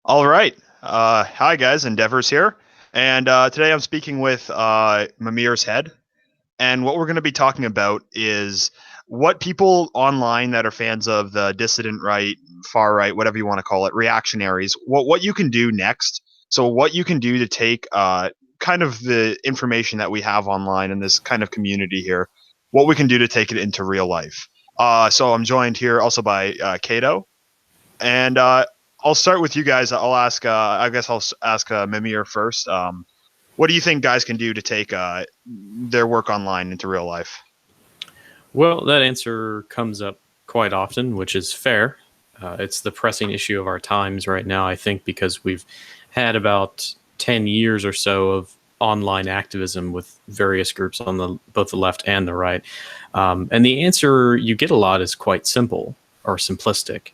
All right. Hi, guys. Endeavor's here. And today I'm speaking with Mimir's head. And what we're going to be talking about is what people online that are fans of the dissident right, far right, whatever you want to call it, reactionaries, what you can do next. So, what you can do to take kind of the information that we have online in this kind of community here, what we can do to take it into real life. So, I'm joined here also by Cato. And I'll start with you guys. I'll ask. I guess I'll ask Mimir first. What do you think guys can do to take their work online into real life? Well, that answer comes up quite often, which is fair. It's the pressing issue of our times right now, I think, because we've had about 10 years or so of online activism with various groups on both the left and the right. And the answer you get a lot is quite simple or simplistic.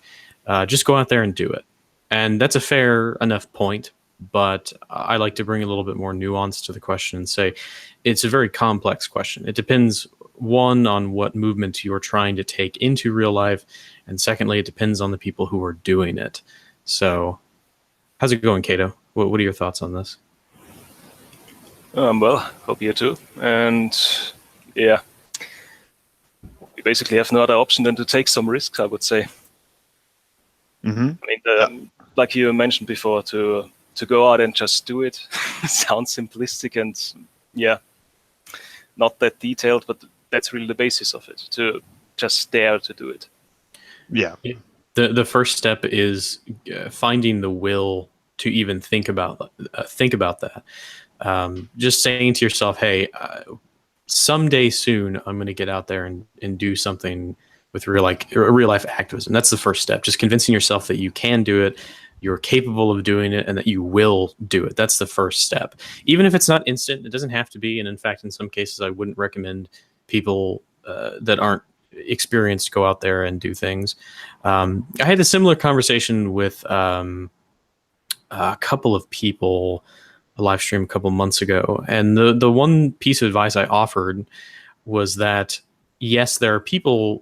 Just go out there and do it. And that's a fair enough point, but I like to bring a little bit more nuance to the question and say it's a very complex question. It depends, one, on what movement you're trying to take into real life, and secondly, it depends on the people who are doing it. So how's it going, Cato? What are your thoughts on this? Well, hope you too. And yeah, we basically have no other option than to take some risks, I would say. Mm-hmm. I mean, like you mentioned before, to go out and just do it sounds simplistic and yeah, not that detailed, but that's really the basis of it, to just dare to do it. Yeah. The first step is finding the will to even think about that. Just saying to yourself, hey, someday soon I'm going to get out there and do something with real life activism. That's the first step. Just convincing yourself that you can do it, you're capable of doing it, and that you will do it. That's the first step. Even if it's not instant, it doesn't have to be. And in fact, in some cases, I wouldn't recommend people that aren't experienced go out there and do things. I had a similar conversation with a couple of people, a live stream a couple months ago. And the one piece of advice I offered was that, yes, there are people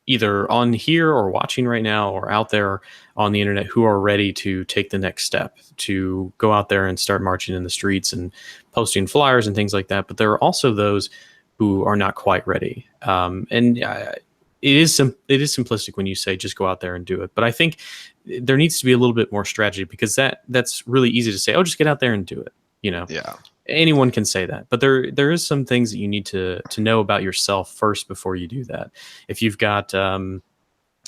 either on here or watching right now or out there on the internet who are ready to take the next step, to go out there and start marching in the streets and posting flyers and things like that. But there are also those who are not quite ready. It is simplistic when you say just go out there and do it. But I think there needs to be a little bit more strategy, because that's really easy to say, oh, just get out there and do it. Yeah. Anyone can say that, but there is some things that you need to know about yourself first before you do that. If you've got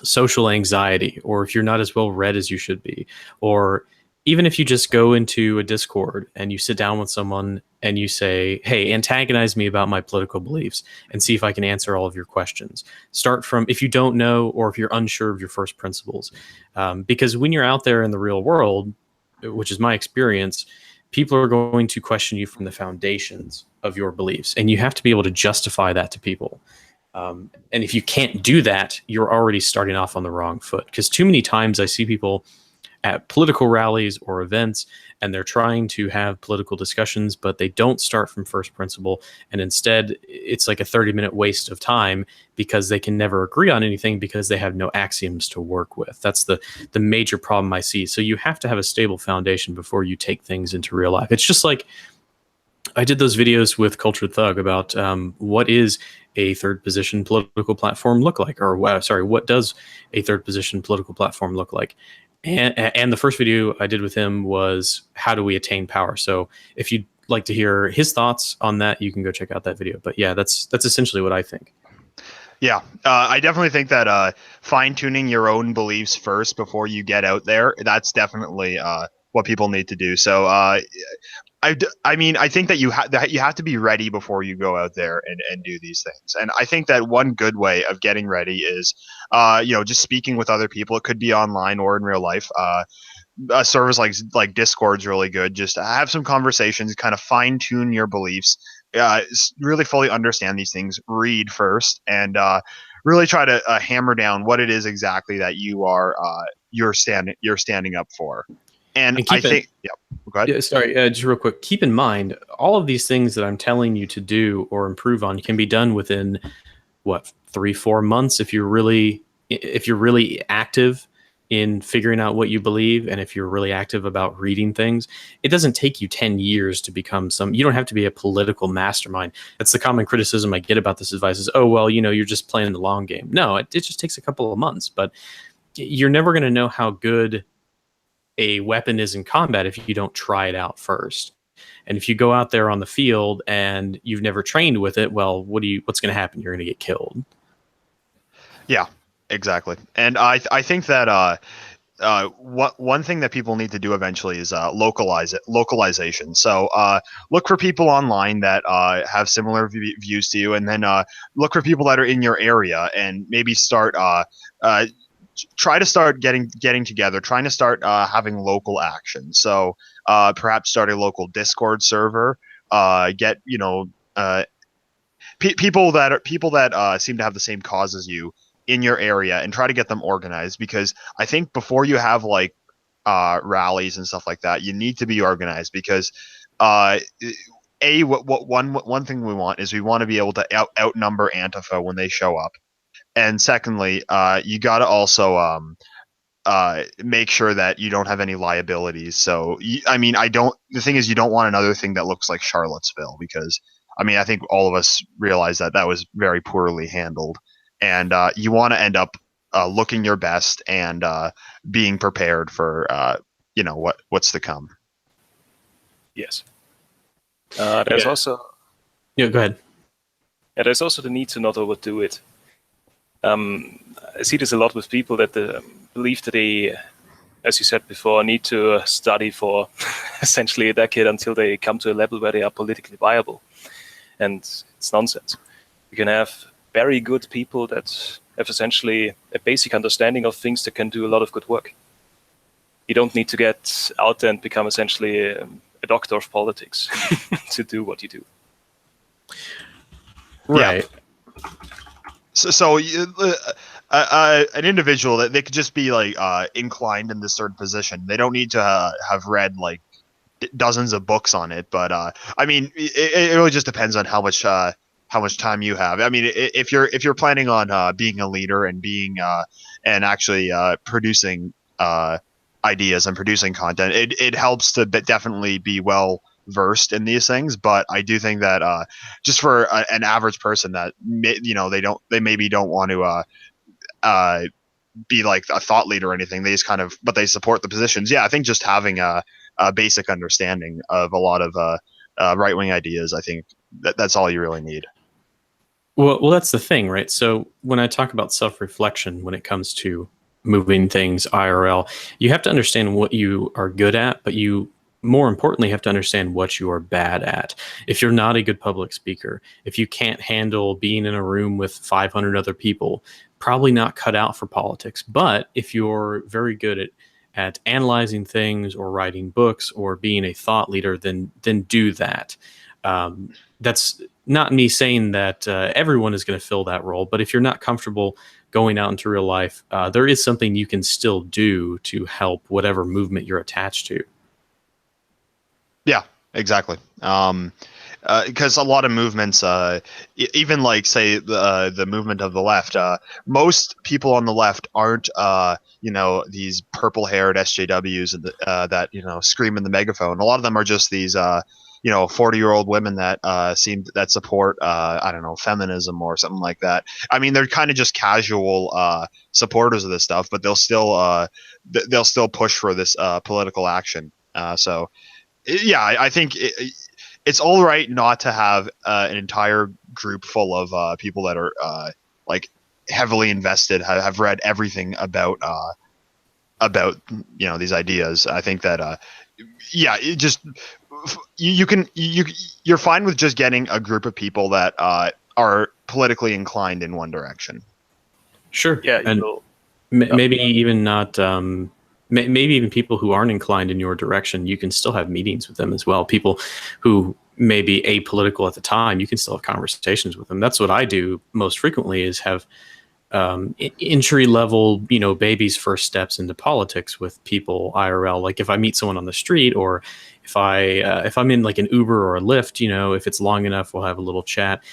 social anxiety, or if you're not as well read as you should be, or even if you just go into a Discord and you sit down with someone and you say, hey, antagonize me about my political beliefs and see if I can answer all of your questions. Start from, if you don't know, or if you're unsure of your first principles. Because when you're out there in the real world, which is my experience, people are going to question you from the foundations of your beliefs, and you have to be able to justify that to people. And if you can't do that, you're already starting off on the wrong foot. Because too many times I see people at political rallies or events, and they're trying to have political discussions, but they don't start from first principle. And instead, it's like a 30-minute waste of time, because they can never agree on anything because they have no axioms to work with. That's the major problem I see. So you have to have a stable foundation before you take things into real life. It's just like I did those videos with Cultured Thug about what is a third position political platform look like, or what does a third position political platform look like? And the first video I did with him was how do we attain power? So if you'd like to hear his thoughts on that, you can go check out that video. But yeah, that's essentially what I think. Yeah, I definitely think that fine-tuning your own beliefs first before you get out there, that's definitely what people need to do. So I mean, I think that you have to be ready before you go out there and do these things. And I think that one good way of getting ready is, just speaking with other people. It could be online or in real life. A service like Discord's really good. Just have some conversations, kind of fine tune your beliefs, really fully understand these things. Read first, and really try to hammer down what it is exactly that you're standing up for. And I think, yeah. Go ahead. Yeah, sorry, just real quick. Keep in mind, all of these things that I'm telling you to do or improve on can be done within 3-4 months if you're really active in figuring out what you believe, and if you're really active about reading things, it doesn't take you 10 years to become you don't have to be a political mastermind. That's the common criticism I get about this advice is, oh, well, you're just playing the long game. No, it just takes a couple of months, but you're never going to know how good a weapon is in combat if you don't try it out first. And if you go out there on the field and you've never trained with it, well, what's going to happen? You're going to get killed. Yeah, exactly. And I think that one thing that people need to do eventually is localization. So look for people online that have similar views to you, and then look for people that are in your area, and maybe start try to start getting together, trying to start having local action. So perhaps start a local Discord server. Get people that seem to have the same cause as you in your area, and try to get them organized, because I think before you have like rallies and stuff like that, you need to be organized, because one thing we want is we want to be able to outnumber Antifa when they show up, and secondly, you got to also make sure that you don't have any liabilities. So the thing is, you don't want another thing that looks like Charlottesville, because I think all of us realize that was very poorly handled. And you want to end up looking your best and being prepared for what's to come. Yes. There's also go ahead. Yeah, there's also the need to not overdo it. I see this a lot with people that believe that they, as you said before, need to study for essentially a decade until they come to a level where they are politically viable, and it's nonsense. You can have very good people that have essentially a basic understanding of things that can do a lot of good work. You don't need to get out there and become essentially a doctor of politics to do what you do. Right. Yeah. So an individual that they could just be like inclined in this certain position. They don't need to have read like dozens of books on it. But it really just depends on how much time you have. If you're planning on being a leader and being and actually producing ideas and producing content, it helps to definitely be well versed in these things. But I do think that just for an average person that they maybe don't want to be like a thought leader or anything, they just but they support the positions. Yeah, I think just having a basic understanding of a lot of right-wing ideas, I think that's all you really need. Well, that's the thing, right? So when I talk about self-reflection when it comes to moving things IRL, you have to understand what you are good at, but you more importantly have to understand what you are bad at. If you're not a good public speaker, if you can't handle being in a room with 500 other people, probably not cut out for politics. But if you're very good at analyzing things or writing books or being a thought leader, then do that. That's not me saying that everyone is going to fill that role, but if you're not comfortable going out into real life, there is something you can still do to help whatever movement you're attached to. Yeah, exactly. Because a lot of movements, even like say the movement of the left, most people on the left aren't these purple-haired SJWs that scream in the megaphone. A lot of them are just these 40-year-old women that support feminism or something like that. They're kind of just casual supporters of this stuff, but they'll still push for this political action. I think it's all right not to have an entire group full of people that are like heavily invested, have read everything about these ideas. I think that you're fine with just getting a group of people that are politically inclined in one direction. Sure. Yeah, and maybe even not. Maybe even people who aren't inclined in your direction, you can still have meetings with them as well. People who may be apolitical at the time, you can still have conversations with them. That's what I do most frequently, is have entry level, baby's first steps into politics with people IRL. Like if I meet someone on the street, or if I'm in like an Uber or a Lyft, if it's long enough, we'll have a little chat.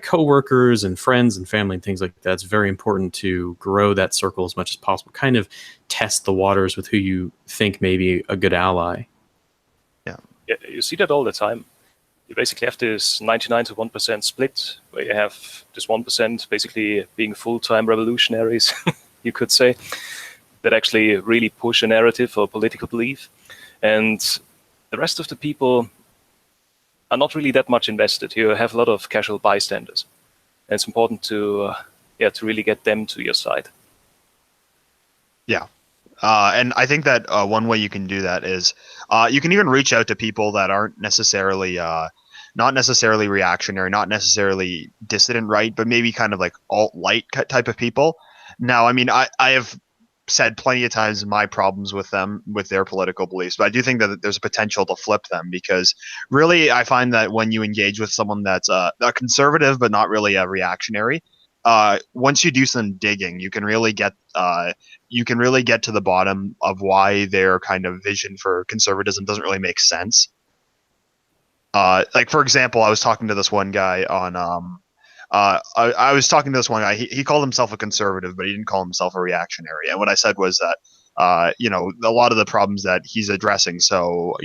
Coworkers and friends and family and things like that. It's very important to grow that circle as much as possible. Kind of test the waters with who you think may be a good ally. Yeah, you see that all the time. You basically have this 99 to 1% split, where you have this 1% basically being full-time revolutionaries, you could say, that actually really push a narrative or political belief. And the rest of the people are not really that much invested. You have a lot of casual bystanders. And it's important to really get them to your side. Yeah. And I think that one way you can do that is you can even reach out to people that aren't necessarily not necessarily reactionary, not necessarily dissident right, but maybe kind of like alt-light type of people. Now, I mean, I have said plenty of times my problems with them, with their political beliefs, but I do think that there's a potential to flip them, because really I find that when you engage with someone that's a conservative but not really a reactionary, once you do some digging, you can really get to the bottom of why their kind of vision for conservatism doesn't really make sense. Like for example, I was talking to this one guy on I was talking to this one guy. He called himself a conservative, but he didn't call himself a reactionary. And what I said was that a lot of the problems that he's addressing, so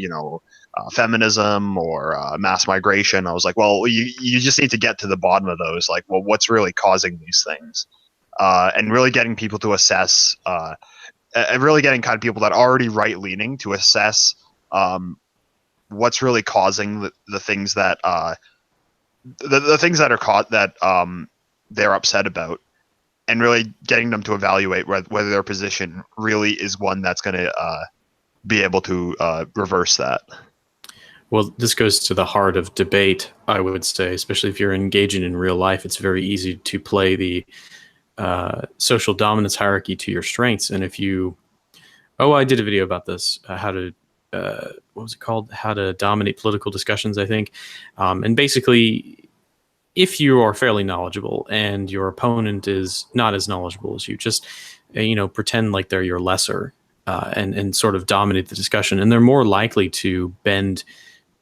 feminism or mass migration, I was like, well, you just need to get to the bottom of those. Like, well, what's really causing these things? And really getting people to assess, and really getting kind of people that are already right leaning to assess what's really causing the things that the things that are caught that they're upset about, and really getting them to evaluate whether their position really is one that's going to be able to reverse that. Well, this goes to the heart of debate, I would say, especially if you're engaging in real life. It's very easy to play the social dominance hierarchy to your strengths. And if you, I did a video about this, how to, what was it called? How to dominate political discussions, I think. And basically, if you are fairly knowledgeable and your opponent is not as knowledgeable as you, just, pretend like they're your lesser, and sort of dominate the discussion. And they're more likely to bend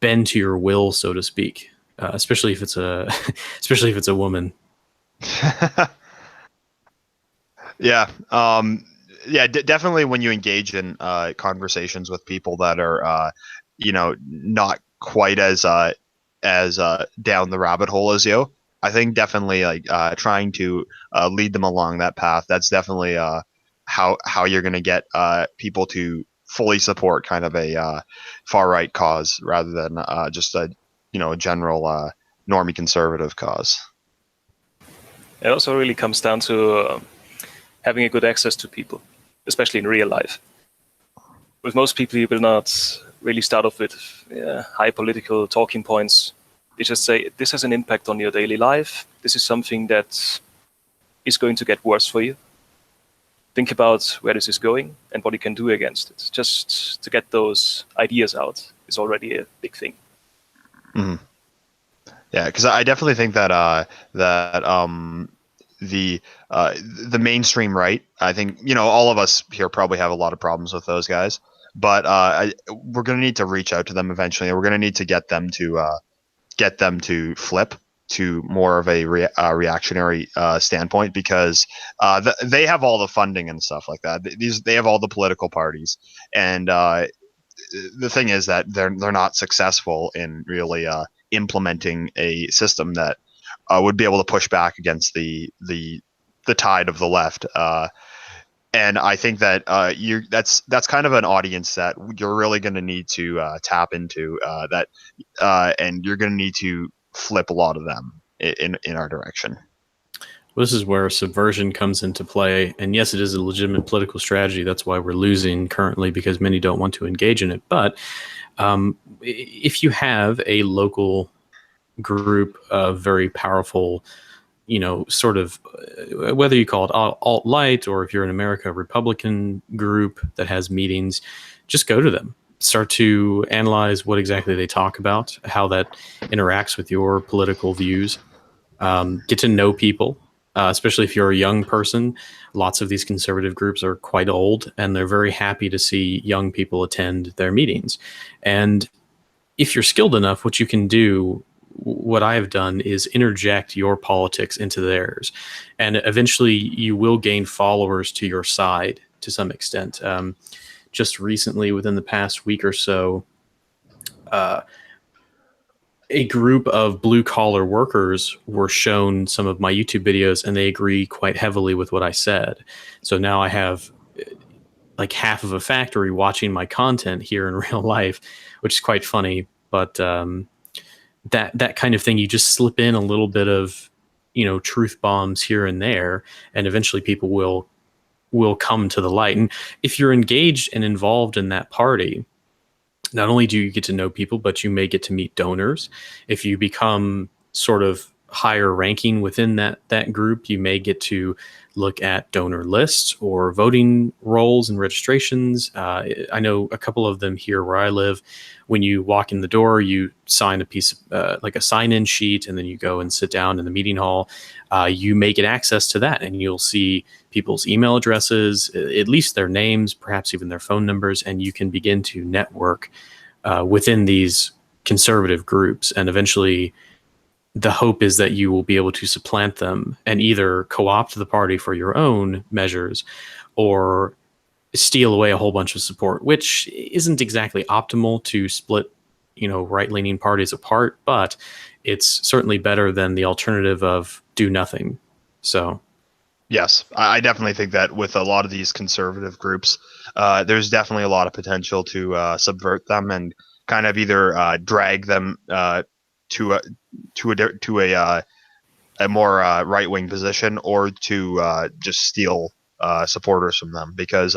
to your will, so to speak, especially if it's a woman. Yeah. Definitely when you engage in conversations with people that are, not quite as down the rabbit hole as you, I think definitely like trying to lead them along that path. That's definitely how you're going to get people to fully support kind of a far right cause rather than just a general normie conservative cause. It also really comes down to having a good access to people, especially in real life. With most people, you will not really start off with high political talking points. They just say, this has an impact on your daily life. This is something that is going to get worse for you. Think about where this is going and what you can do against it. Just to get those ideas out is already a big thing. Mm-hmm. Yeah, because I definitely think that the mainstream right, I think all of us here probably have a lot of problems with those guys, but we're going to need to reach out to them eventually. We're going to need to get them to flip to more of a reactionary standpoint, because they have all the funding and stuff like that. They have all the political parties, and the thing is that they're not successful in really implementing a system that would be able to push back against the tide of the left. And I think that that's kind of an audience that you're really going to need to tap into, and you're going to need to flip a lot of them in our direction. Well, this is where subversion comes into play. And yes, it is a legitimate political strategy. That's why we're losing currently, because many don't want to engage in it. But if you have a local group of very powerful, sort of, whether you call it alt-light, or if you're in America, a Republican group that has meetings, just go to them. Start to analyze what exactly they talk about, how that interacts with your political views. Get to know people. especially if you're a young person. Lots of these conservative groups are quite old, and they're very happy to see young people attend their meetings. And if you're skilled enough, what you can do, what I have done, is interject your politics into theirs. And eventually you will gain followers to your side to some extent. Just recently, within the past week or so, a group of blue collar workers were shown some of my YouTube videos, and they agree quite heavily with what I said. So now I have like half of a factory watching my content here in real life, which is quite funny. But that kind of thing, you just slip in a little bit of, truth bombs here and there, and eventually people will come to the light. And if you're engaged and involved in that party, not only do you get to know people, but you may get to meet donors. If you become sort of higher ranking within that group, you may get to look at donor lists or voting rolls and registrations. I know a couple of them here where I live. When you walk in the door, you sign a piece of like a sign-in sheet, and then you go and sit down in the meeting hall. You may get access to that, and you'll see people's email addresses, at least their names, perhaps even their phone numbers, and you can begin to network within these conservative groups. And eventually the hope is that you will be able to supplant them and either co-opt the party for your own measures or steal away a whole bunch of support, which isn't exactly optimal to split, right-leaning parties apart, but it's certainly better than the alternative of do nothing. So yes, I definitely think that with a lot of these conservative groups, there's definitely a lot of potential to subvert them and kind of either drag them to a more right-wing position, or to just steal supporters from them, because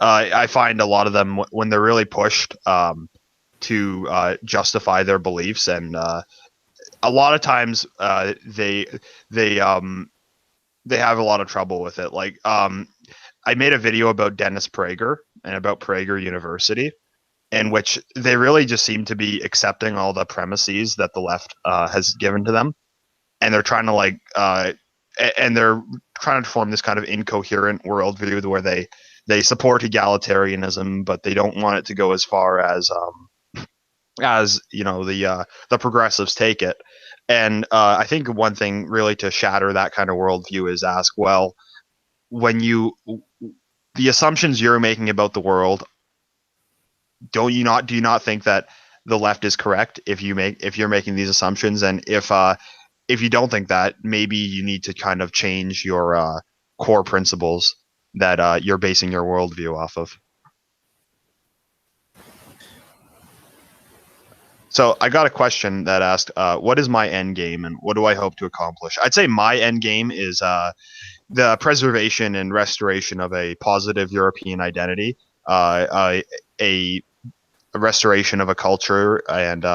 I find a lot of them, when they're really pushed to justify their beliefs, and a lot of times they have a lot of trouble with it. Like I made a video about Dennis Prager and about Prager University, in which they really just seem to be accepting all the premises that the left has given to them, and they're trying to they're trying to form this kind of incoherent worldview where they support egalitarianism, but they don't want it to go as far as the progressives take it. And I think one thing really to shatter that kind of worldview is ask, well, the assumptions you're making about the world, do you not think that the left is correct if you're making these assumptions? And if you don't think that, maybe you need to kind of change your core principles that you're basing your worldview off of. So I got a question that asked, what is my end game and what do I hope to accomplish? I'd say my end game is the preservation and restoration of a positive European identity, a restoration of a culture, and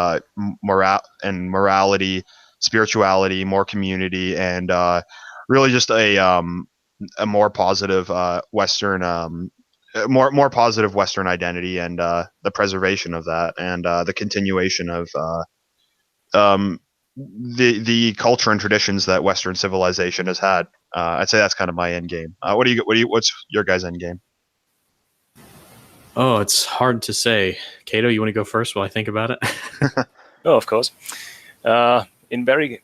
morality, spirituality, more community, and really just a more positive Western. More positive Western identity, and the preservation of that, and the continuation of the culture and traditions that Western civilization has had. I'd say that's kind of my end game. What's your guys' end game? Oh, it's hard to say. Cato, you want to go first while I think about it? Oh, of course. In very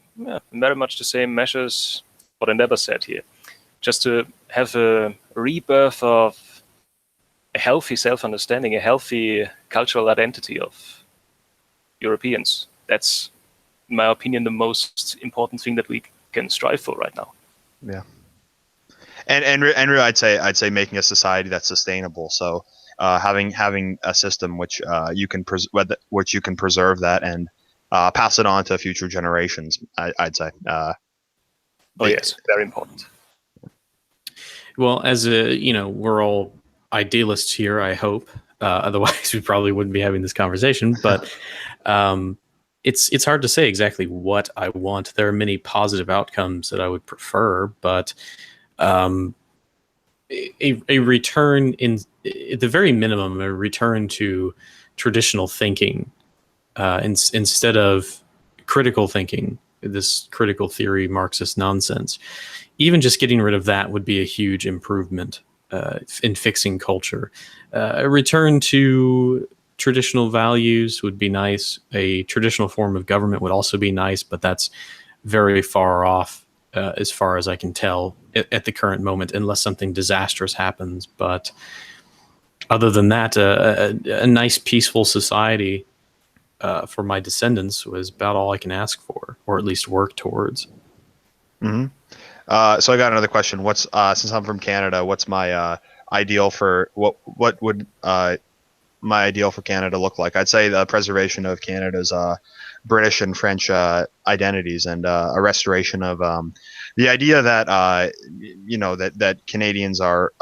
much the same measures what Endeavor said here. Just to have a rebirth of a healthy self-understanding, a healthy cultural identity of Europeans. That's, in my opinion, the most important thing that we can strive for right now. Yeah. And really, I'd say making a society that's sustainable. So having a system which you can preserve that and pass it on to future generations. I'd say. Yes, very important. Well, as we're all idealists here, I hope. Otherwise, we probably wouldn't be having this conversation. But it's hard to say exactly what I want. There are many positive outcomes that I would prefer, but a return, in at the very minimum, a return to traditional thinking instead of critical thinking. this critical theory Marxist nonsense. Even just getting rid of that would be a huge improvement in fixing culture. A return to traditional values would be nice. A traditional form of government would also be nice, but that's very far off as far as I can tell at the current moment, unless something disastrous happens. But other than that, a nice peaceful society for my descendants was about all I can ask for, or at least work towards. Mm-hmm. So I got another question. What's since I'm from Canada, what's my ideal for what would my ideal for Canada look like? I'd say the preservation of Canada's British and French identities, and a restoration of the idea that that Canadians are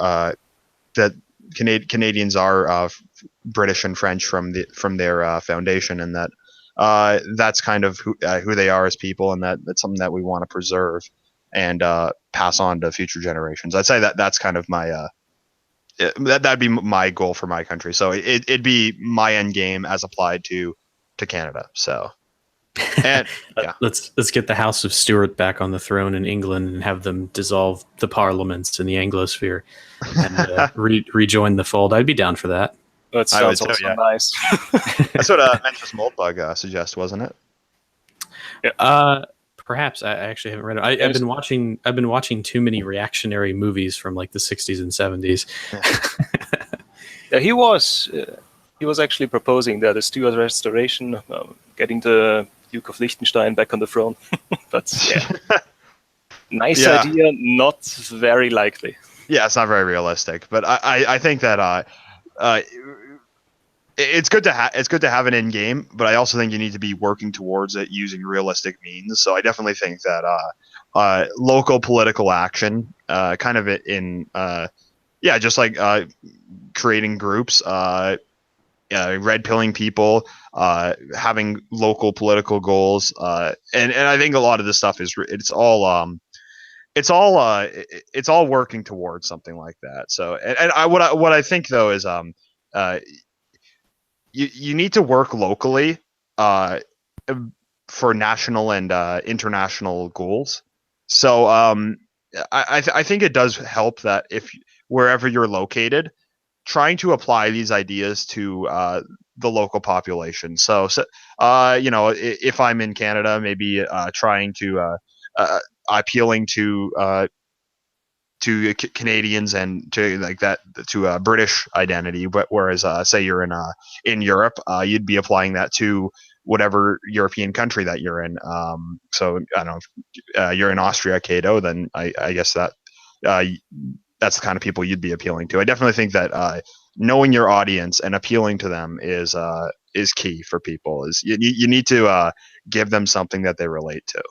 Canadians are British and French from their foundation, and that that's kind of who they are as people, and that's something that we want to preserve and pass on to future generations. I'd say that's kind of my that'd be my goal for my country. So it'd be my end game as applied to Canada. So, and yeah, let's get the House of Stuart back on the throne in England and have them dissolve the parliaments in the Anglosphere and rejoin the fold. I'd be down for that. That sounds also nice. That's what Mentis Moldbug suggests, wasn't it? Yeah. Perhaps. I actually haven't read it. I've been watching too many reactionary movies from like the 60s and 70s. Yeah, he was actually proposing that a Stuart restoration, getting the Duke of Liechtenstein back on the throne. But yeah, nice idea, not very likely. Yeah, it's not very realistic. But I think that it's good to have an end game, but I also think you need to be working towards it using realistic means. So I definitely think that local political action, kind of in just like creating groups, red pilling people, having local political goals, and I think a lot of this stuff it's all working towards something like that. So and what I think though is you need to work locally for national and international goals. So I think it does help that if wherever you're located, trying to apply these ideas to the local population. So if I'm in Canada, maybe trying to appealing to Canadians and to like that to a British identity, but whereas say you're in Europe, you'd be applying that to whatever European country that you're in. So I don't know if you're in Austria, Cato, then I guess that that's the kind of people you'd be appealing to. I definitely think that knowing your audience and appealing to them is key for people. Is you need to give them something that they relate to.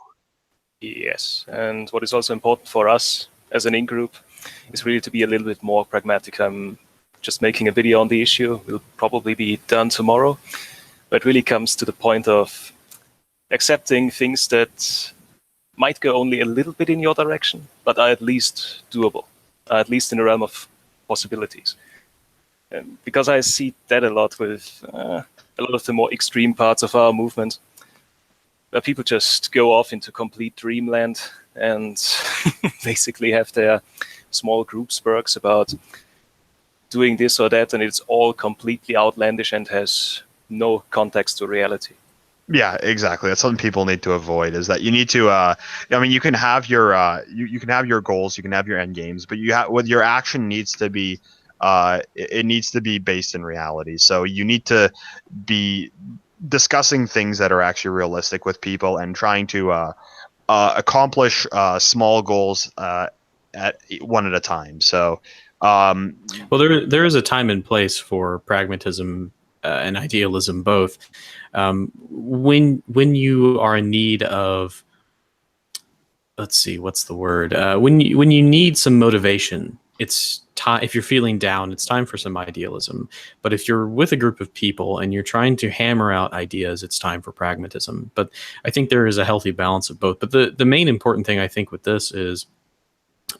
Yes, and what is also important for us as an in-group is really to be a little bit more pragmatic. I'm just making a video on the issue. Will probably be done tomorrow. But it really comes to the point of accepting things that might go only a little bit in your direction, but are at least doable, at least in the realm of possibilities. And because I see that a lot with a lot of the more extreme parts of our movement, where people just go off into complete dreamland and basically have their small group spurks about doing this or that, and it's all completely outlandish and has no context to reality. Yeah, exactly. That's something people need to avoid. Is that you need to? You can have your you can have your goals, you can have your end games, but your action needs to be it needs to be based in reality. So you need to be discussing things that are actually realistic with people and trying to accomplish small goals at one at a time. So, well, there is a time and place for pragmatism and idealism both. When you are in need of, let's see, what's the word? When you need some motivation, it's time. If you're feeling down, it's time for some idealism. But if you're with a group of people and you're trying to hammer out ideas, it's time for pragmatism. But I think there is a healthy balance of both. But the main important thing I think with this is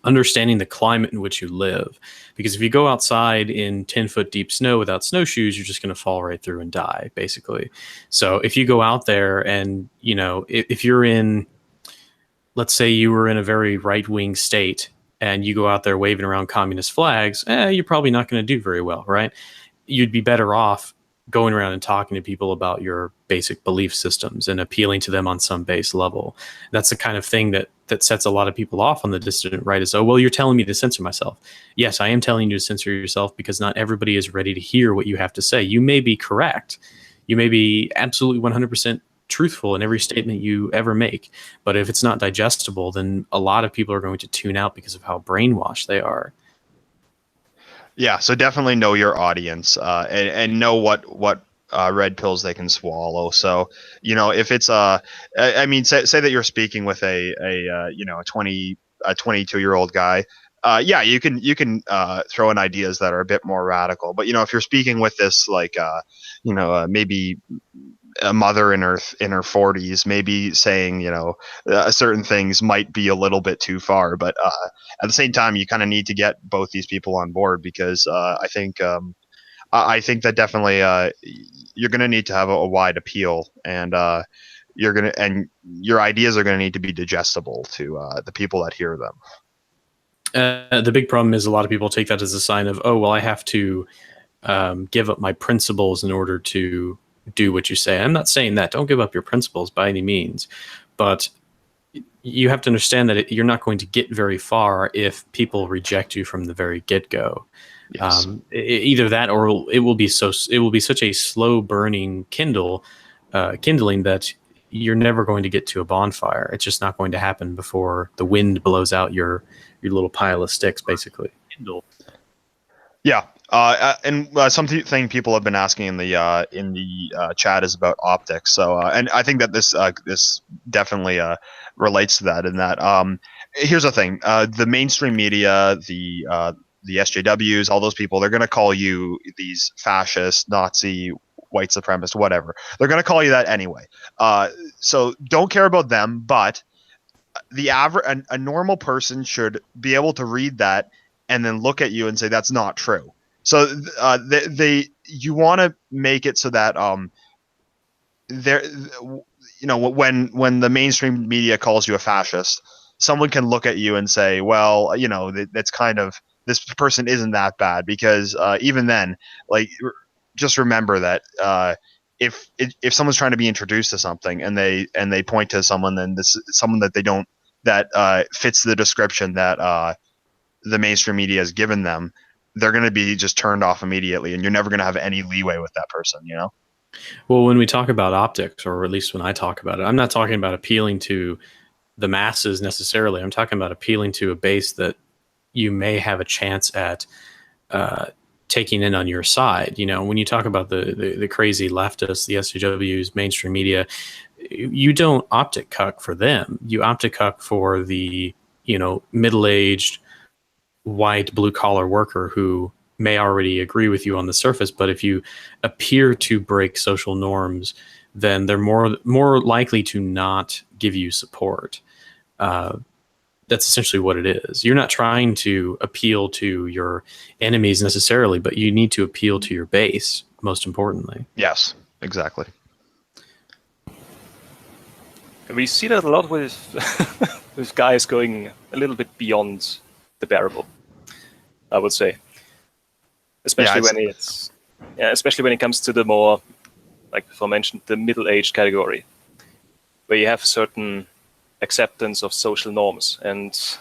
understanding the climate in which you live. Because if you go outside in 10-foot deep snow without snowshoes, you're just going to fall right through and die, basically. So if you go out there and, if you're in let's say you were in a very right-wing state and you go out there waving around communist flags, you're probably not going to do very well, right? You'd be better off going around and talking to people about your basic belief systems and appealing to them on some base level. That's the kind of thing that sets a lot of people off on the dissident right, is, oh, well, you're telling me to censor myself. Yes, I am telling you to censor yourself because not everybody is ready to hear what you have to say. You may be correct. You may be absolutely 100% truthful in every statement you ever make. But if it's not digestible, then a lot of people are going to tune out because of how brainwashed they are. Yeah, so definitely know your audience, and know what red pills they can swallow. So, if it's I mean, say that you're speaking with a 22-year-old guy. Yeah, you can throw in ideas that are a bit more radical. But if you're speaking with this maybe a mother in her 40s, maybe saying certain things might be a little bit too far, but at the same time you kind of need to get both these people on board, because I think that definitely you're going to need to have a wide appeal, and your ideas are going to need to be digestible to the people that hear them. The big problem is a lot of people take that as a sign of, oh, well, I have to give up my principles in order to do what you say. I'm not saying that. Don't give up your principles by any means. But you have to understand that you're not going to get very far if people reject you from the very get-go. Yes. Either that, or it will be such a slow burning kindling that you're never going to get to a bonfire. It's just not going to happen before the wind blows out your little pile of sticks, basically. Kindle. Yeah. And something people have been asking in the chat is about optics. So, and I think that this definitely relates to that. In that, here's the thing: the mainstream media, the SJWs, all those people, they're going to call you these fascist, Nazi, white supremacist, whatever. They're going to call you that anyway. So don't care about them. But the average, a normal person should be able to read that and then look at you and say that's not true. So you want to make it so that when the mainstream media calls you a fascist, someone can look at you and say, well, that's kind of, this person isn't that bad, because even then, like, just remember that if someone's trying to be introduced to something and they point to someone, then this is someone that fits the description that the mainstream media has given them, they're going to be just turned off immediately, and you're never going to have any leeway with that person, Well, when we talk about optics, or at least when I talk about it, I'm not talking about appealing to the masses necessarily. I'm talking about appealing to a base that you may have a chance at taking in on your side. When you talk about the crazy leftists, the SJWs, mainstream media, you don't optic cuck for them. You optic cuck for the middle-aged, white, blue-collar worker who may already agree with you on the surface, but if you appear to break social norms, then they're more likely to not give you support. That's essentially what it is. You're not trying to appeal to your enemies necessarily, but you need to appeal to your base, most importantly. Yes, exactly. We see that a lot with with guys going a little bit beyond the bearable, I would say. Especially when it comes to the more, like before mentioned, the middle-aged category, where you have a certain acceptance of social norms, and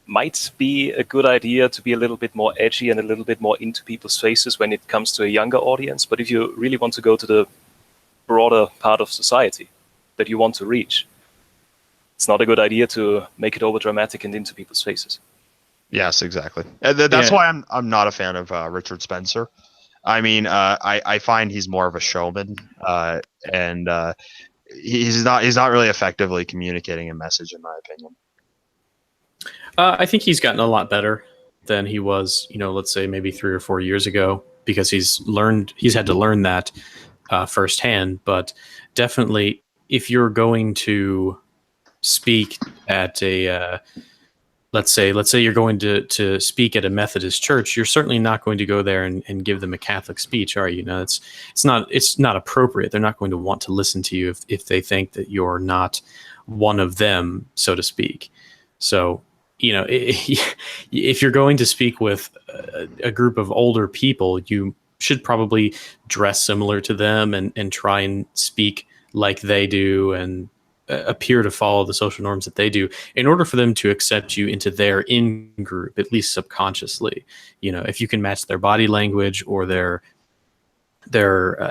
might be a good idea to be a little bit more edgy and a little bit more into people's faces when it comes to a younger audience. But if you really want to go to the broader part of society that you want to reach, it's not a good idea to make it over dramatic and into people's faces. Yes, exactly. That's why I'm not a fan of Richard Spencer. I mean, I find he's more of a showman, and he's not really effectively communicating a message, in my opinion. I think he's gotten a lot better than he was, let's say maybe 3 or 4 years ago, because he's had to learn that firsthand. But definitely, if you're going to speak at a let's say you're going to speak at a Methodist church, you're certainly not going to go there and give them a Catholic speech, are you? It's not appropriate. They're not going to want to listen to you if they think that you're not one of them, so to speak. So, if you're going to speak with a group of older people, you should probably dress similar to them and try and speak like they do and appear to follow the social norms that they do in order for them to accept you into their in group, at least subconsciously. If you can match their body language or their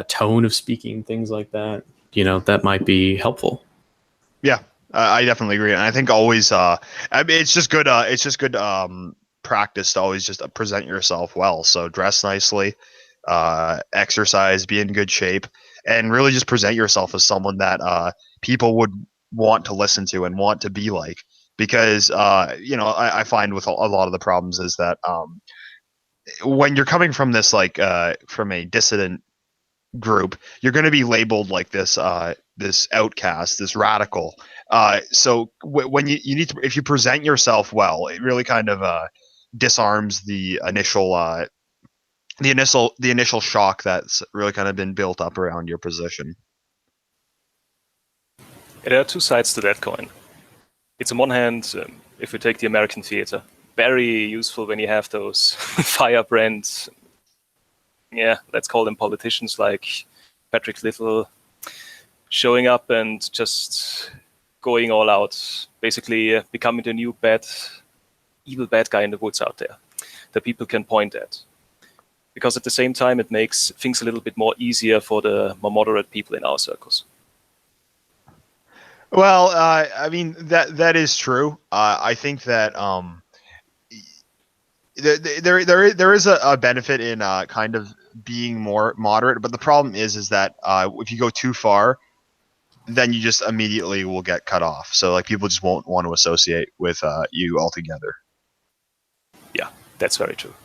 tone of speaking, things like that, that might be helpful. Yeah, I definitely agree, and I think always, I mean, it's just good. It's just good practice to always just present yourself well. So dress nicely, exercise, be in good shape, and really just present yourself as someone that people would want to listen to and want to be like. Because I find with a lot of the problems is that when you're coming from this from a dissident group, you're going to be labeled like this outcast, this radical. So when you need to, if you present yourself well, it really kind of disarms the initial shock that's really kind of been built up around your position. There are two sides to that coin. It's on one hand, if we take the American theater, very useful when you have those firebrand, let's call them politicians like Patrick Little, showing up and just going all out, basically becoming the new evil bad guy in the woods out there that people can point at. Because at the same time, it makes things a little bit more easier for the more moderate people in our circles. Well, I mean that is true. I think that there is a benefit in kind of being more moderate, but the problem is that if you go too far, then you just immediately will get cut off. So like people just won't want to associate with you altogether. Yeah, that's very true.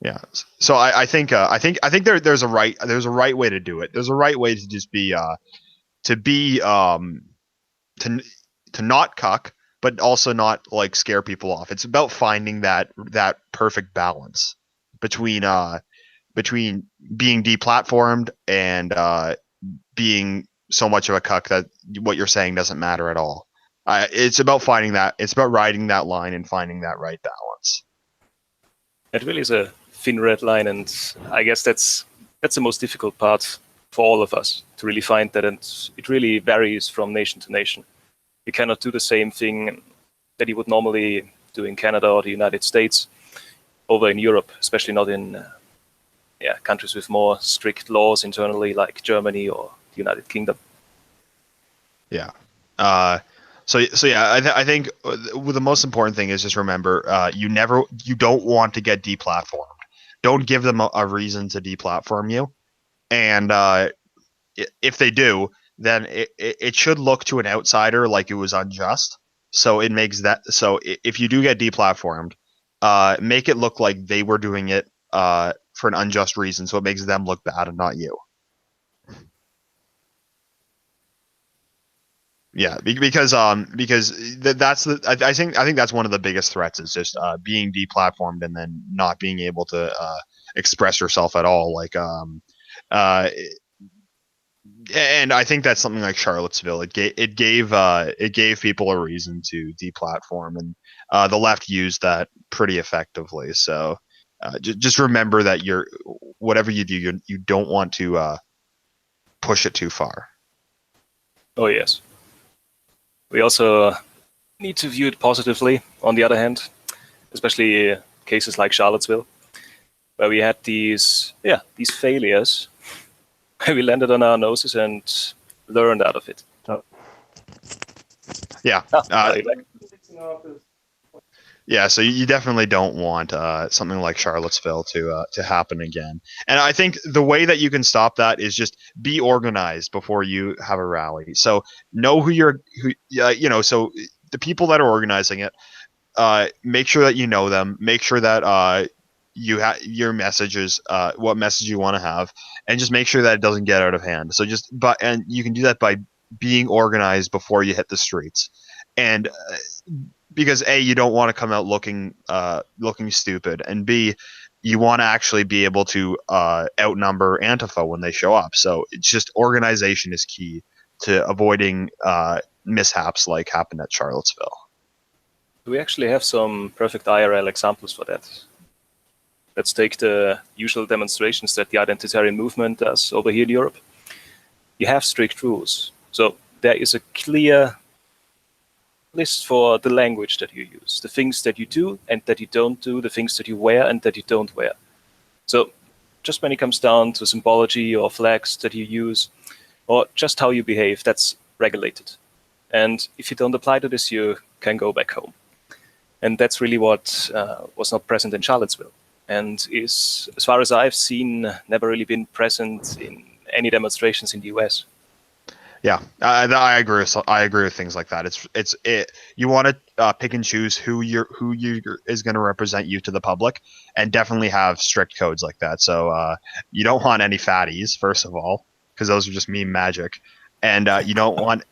Yeah. So I think there's a right way to do it. There's a right way to just be to not cuck, but also not like scare people off. It's about finding that perfect balance between being deplatformed and being so much of a cuck that what you're saying doesn't matter at all. It's about finding that. It's about riding that line and finding that right balance. It really is a thin red line, and I guess that's the most difficult part for all of us to really find that, and it really varies from nation to nation. You cannot do the same thing that you would normally do in Canada or the United States over in Europe, especially not in countries with more strict laws internally like Germany or the United Kingdom. Yeah. So yeah, I think the most important thing is just remember, you don't want to get deplatformed. Don't give them a reason to deplatform you, and if they do, then it should look to an outsider like it was unjust. So it makes that so if you do get deplatformed, make it look like they were doing it for an unjust reason, so it makes them look bad and not you. Yeah, because that's I think that's one of the biggest threats is just being deplatformed and then not being able to express yourself at all. And I think that's something like Charlottesville. It gave people a reason to deplatform, and the left used that pretty effectively. So just remember that whatever you do, you don't want to push it too far. Oh yes. We also need to view it positively, on the other hand, especially cases like Charlottesville, where we had these failures, where we landed on our noses and learned out of it. Yeah. Yeah, so you definitely don't want something like Charlottesville to happen again. And I think the way that you can stop that is just be organized before you have a rally. So know so the people that are organizing it, make sure that you know them. Make sure that you have your messages, what message you want to have, and just make sure that it doesn't get out of hand. So and you can do that by being organized before you hit the streets, and because A, you don't want to come out looking stupid, and B, you want to actually be able to outnumber Antifa when they show up. So it's just organization is key to avoiding mishaps like happened at Charlottesville. We actually have some perfect IRL examples for that. Let's take the usual demonstrations that the identitarian movement does over here in Europe. You have strict rules. So there is a clear list for the language that you use, the things that you do and that you don't do, the things that you wear and that you don't wear. So just when it comes down to symbology or flags that you use, or just how you behave, that's regulated. And if you don't apply to this, you can go back home. And that's really what was not present in Charlottesville, and is, as far as I've seen, never really been present in any demonstrations in the US. Yeah, I agree. I agree with things like that. You want to pick and choose who is going to represent you to the public, and definitely have strict codes like that. So you don't want any fatties, first of all, because those are just meme magic, and you don't want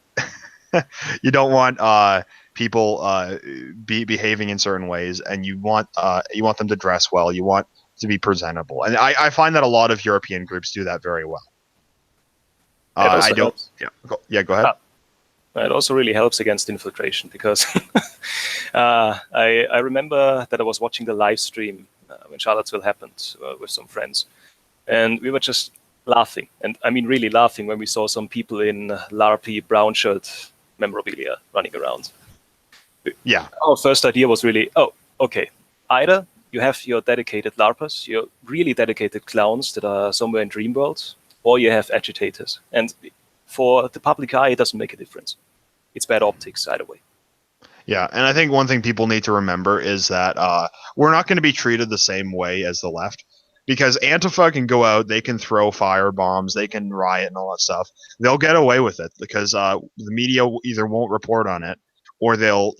people behaving in certain ways, and you want them to dress well. You want to be presentable, and I find that a lot of European groups do that very well. I don't. Helps. Go ahead. It also really helps against infiltration, because I remember that I was watching the live stream when Charlottesville happened with some friends, and we were just laughing, and I mean really laughing, when we saw some people in LARPy brown shirt memorabilia running around. Yeah. Our first idea was really, oh, okay, either you have your dedicated LARPers, your really dedicated clowns that are somewhere in Dreamworld, or you have agitators. And for the public eye, it doesn't make a difference. It's bad optics either way. Yeah, and I think one thing people need to remember is that we're not going to be treated the same way as the left, because Antifa can go out, they can throw fire bombs, they can riot and all that stuff. They'll get away with it because the media either won't report on it, or they'll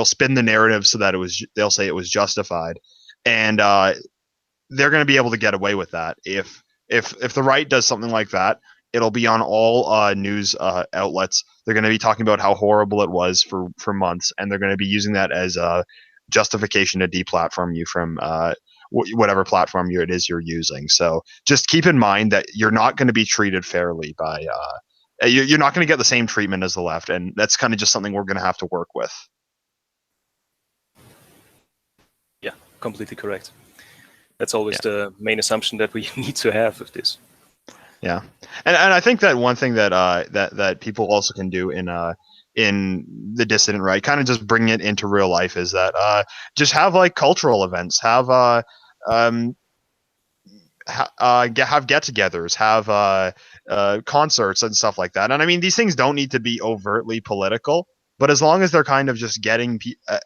spin the narrative so that they'll say it was justified, and they're going to be able to get away with that. If the right does something like that, it'll be on all news outlets. They're going to be talking about how horrible it was for months, and they're going to be using that as a justification to deplatform you from whatever platform it is you're using. So just keep in mind that you're not going to be treated fairly by you're not going to get the same treatment as the left, and that's kind of just something we're going to have to work with. Yeah, completely correct. That's always the main assumption that we need to have with this. Yeah, and I think that one thing that that people also can do in the dissident right, kind of just bring it into real life, is that just have like cultural events, have get-togethers, have concerts and stuff like that. And I mean, these things don't need to be overtly political, but as long as they're kind of just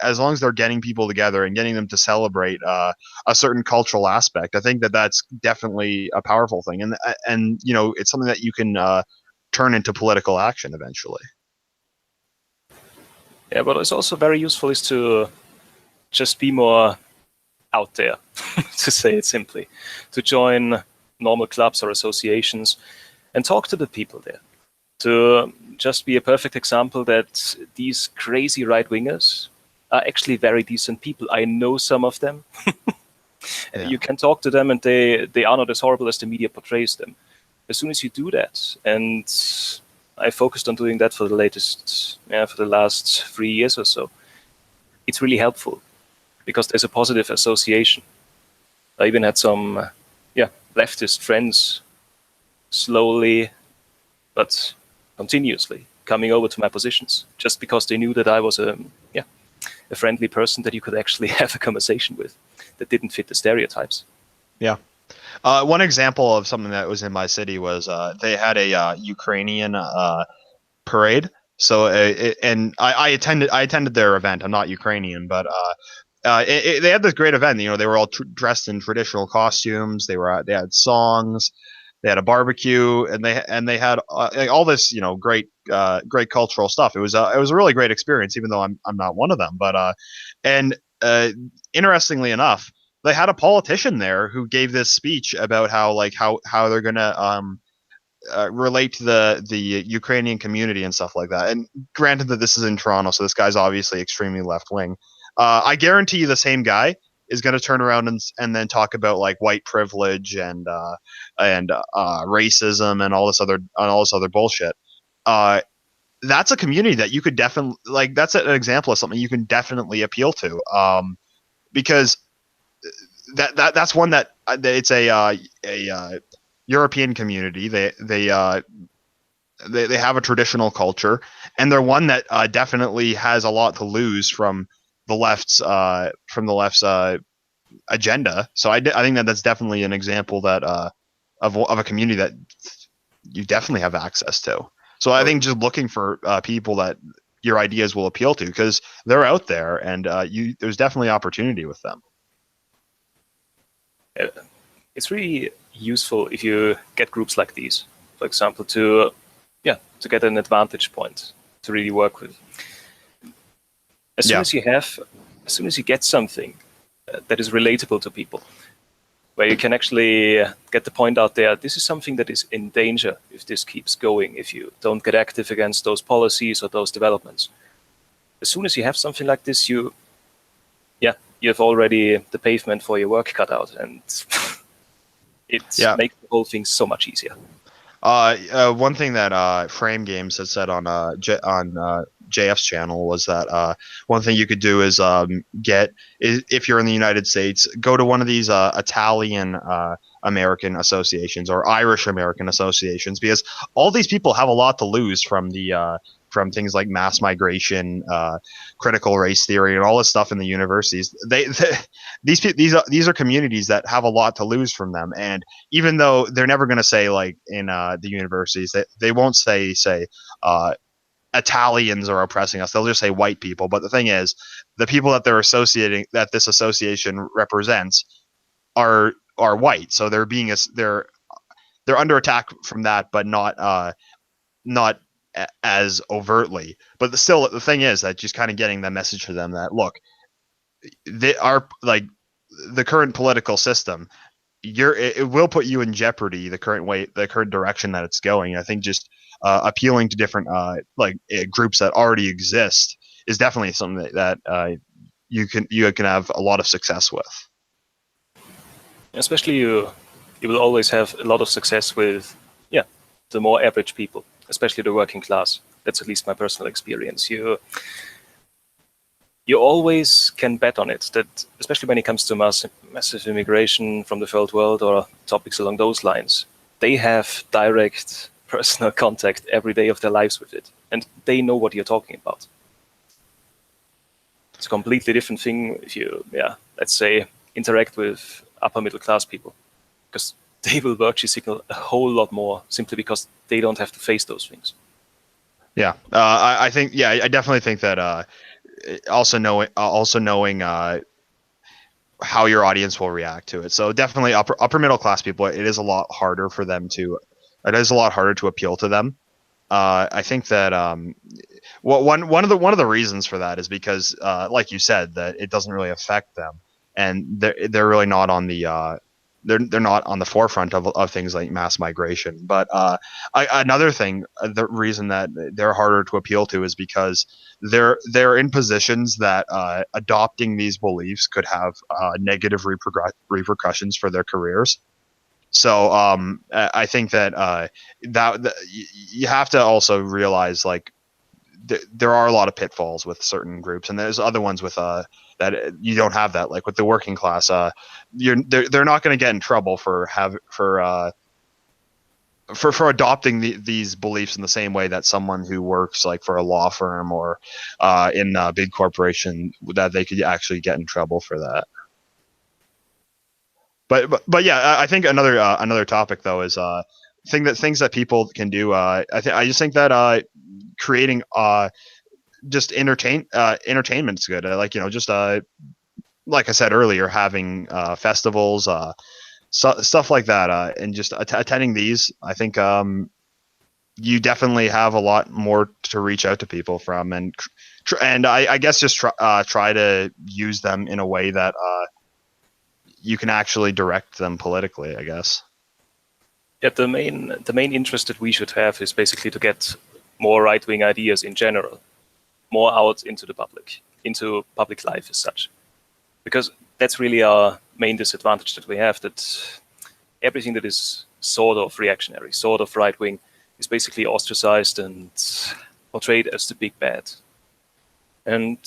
as long as they're getting people together and getting them to celebrate a certain cultural aspect, I think that that's definitely a powerful thing, and you know, it's something that you can turn into political action eventually. Yeah, but it's also very useful is to just be more out there, to say it simply, to join normal clubs or associations and talk to the people there, to just be a perfect example that these crazy right-wingers are actually very decent people. I know some of them. Yeah. You can talk to them and they are not as horrible as the media portrays them. As soon as you do that, and I focused on doing that for the last 3 years or so, it's really helpful, because there's a positive association. I even had some leftist friends slowly but continuously coming over to my positions, just because they knew that I was a friendly person that you could actually have a conversation with, that didn't fit the stereotypes. Yeah. One example of something that was in my city was they had a Ukrainian parade. So and I attended their event. I'm not Ukrainian, but they had this great event. You know, they were all dressed in traditional costumes. They had songs. They had a barbecue, and they had all this, you know, great cultural stuff. It was a really great experience, even though I'm not one of them. But interestingly enough, they had a politician there who gave this speech about how they're gonna relate to the Ukrainian community and stuff like that. And granted that this is in Toronto, so this guy's obviously extremely left wing. I guarantee you the same guy is going to turn around and then talk about like white privilege and racism and all this other bullshit. that's a community that you could definitely like. That's an example of something you can definitely appeal to, because that's one that it's a European community. They have a traditional culture, and they're one that definitely has a lot to lose from the left's agenda. So I think that that's definitely an example that of a community that you definitely have access to. So I think just looking for people that your ideas will appeal to, because they're out there, and there's definitely opportunity with them. It's really useful if you get groups like these, for example, to get an advantage point to really work with. As soon as you get something that is relatable to people, where you can actually get the point out there, this is something that is in danger if this keeps going, if you don't get active against those policies or those developments. As soon as you have something like this, you have already the pavement for your work cut out, and it makes the whole thing so much easier. One thing that Frame Games had said on JF's channel was that one thing you could do is if you're in the United States, go to one of these Italian American associations or Irish American associations, because all these people have a lot to lose from from things like mass migration, critical race theory, and all this stuff in the universities. These are communities that have a lot to lose from them, and even though they're never going to say, like in the universities, they won't say Italians are oppressing us. They'll just say white people. But the thing is, the people that that this association represents are white, so they're under attack from that, but not as overtly. But still, the thing is that just kind of getting the message to them that, look, they are like the current political system. It will put you in jeopardy, the current direction that it's going. I think just appealing to different groups that already exist is definitely something that you can have a lot of success with. Especially you will always have a lot of success with the more average people, especially the working class. That's at least my personal experience. You always can bet on it, that especially when it comes to massive immigration from the third world or topics along those lines, they have direct personal contact every day of their lives with it, and they know what you're talking about. It's a completely different thing if you, let's say, interact with upper middle class people, because they will virtue signal a whole lot more simply because they don't have to face those things. Yeah, I think, I definitely think that also knowing how your audience will react to it. So definitely upper middle class people, it is a lot harder to appeal to them. I think that one of the reasons for that is because, like you said, that it doesn't really affect them, and they're really not on the they're not on the forefront of things like mass migration. But another thing, the reason that they're harder to appeal to is because they're in positions that adopting these beliefs could have negative repercussions for their careers. So I think that you have to also realize, like, there are a lot of pitfalls with certain groups, and there's other ones with that you don't have that. Like with the working class, they're not going to get in trouble for adopting these beliefs in the same way that someone who works like for a law firm or in a big corporation, that they could actually get in trouble for that. But yeah, I think another topic though is things that people can do. I just think that creating just entertainment is good. Just like I said earlier, having festivals, stuff like that, and just attending these. I think you definitely have a lot more to reach out to people from, and I guess just try to use them in a way that you can actually direct them politically, I guess. Yeah, the main interest that we should have is basically to get more right-wing ideas in general, more out into the public, into public life as such. Because that's really our main disadvantage that we have, that everything that is sort of reactionary, sort of right-wing, is basically ostracized and portrayed as the big bad. And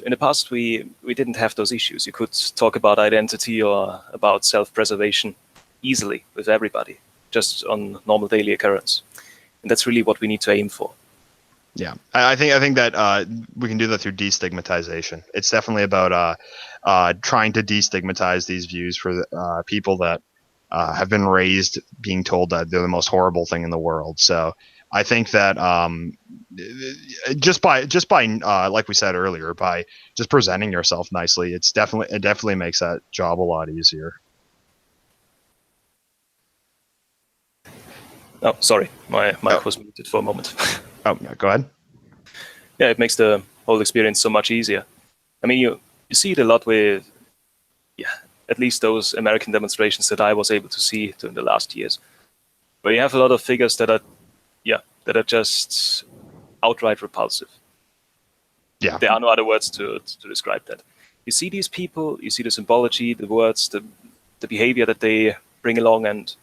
in the past, we didn't have those issues. You could talk about identity or about self-preservation easily with everybody, just on normal daily occurrence. And that's really what we need to aim for. Yeah, I think that we can do that through destigmatization. It's definitely about trying to destigmatize these views for people that have been raised being told that they're the most horrible thing in the world. So I think that just by like we said earlier, by just presenting yourself nicely, it definitely makes that job a lot easier. Oh, sorry, my mic was muted for a moment. Oh, yeah, go ahead. Yeah, it makes the whole experience so much easier. I mean, you see it a lot with, at least those American demonstrations that I was able to see during the last years, where you have a lot of figures that are just outright repulsive. Yeah, there are no other words to describe that. You see these people, you see the symbology, the words, the behavior that they bring along, and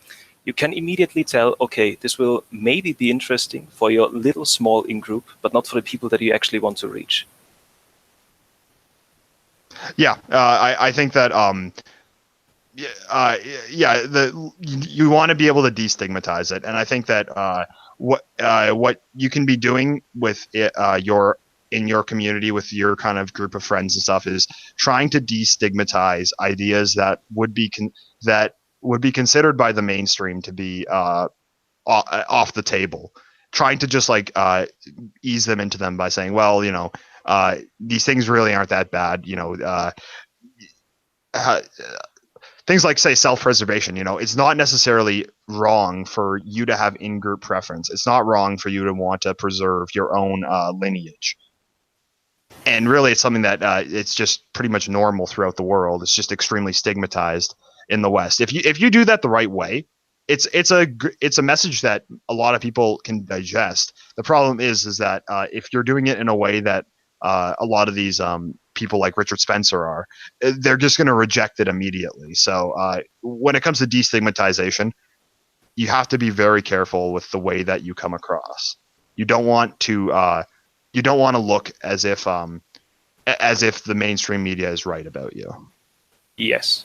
you can immediately tell, okay, this will maybe be interesting for your little small in-group, but not for the people that you actually want to reach. Yeah, I think that you want to be able to destigmatize it, and I think that what you can be doing with it, in your community with your kind of group of friends and stuff is trying to destigmatize ideas that would be considered by the mainstream to be off the table. Trying to just like ease them into them by saying, well, these things really aren't that bad. Things like, say, self-preservation, it's not necessarily wrong for you to have in-group preference. It's not wrong for you to want to preserve your own lineage. And really, it's something that it's just pretty much normal throughout the world. It's just extremely stigmatized in the West. If you do that the right way, it's a message that a lot of people can digest. The problem is that if you're doing it in a way that a lot of these people like Richard Spencer are, they're just going to reject it immediately. So when it comes to destigmatization, you have to be very careful with the way that you come across. You don't want to look as if the mainstream media is right about you. Yes.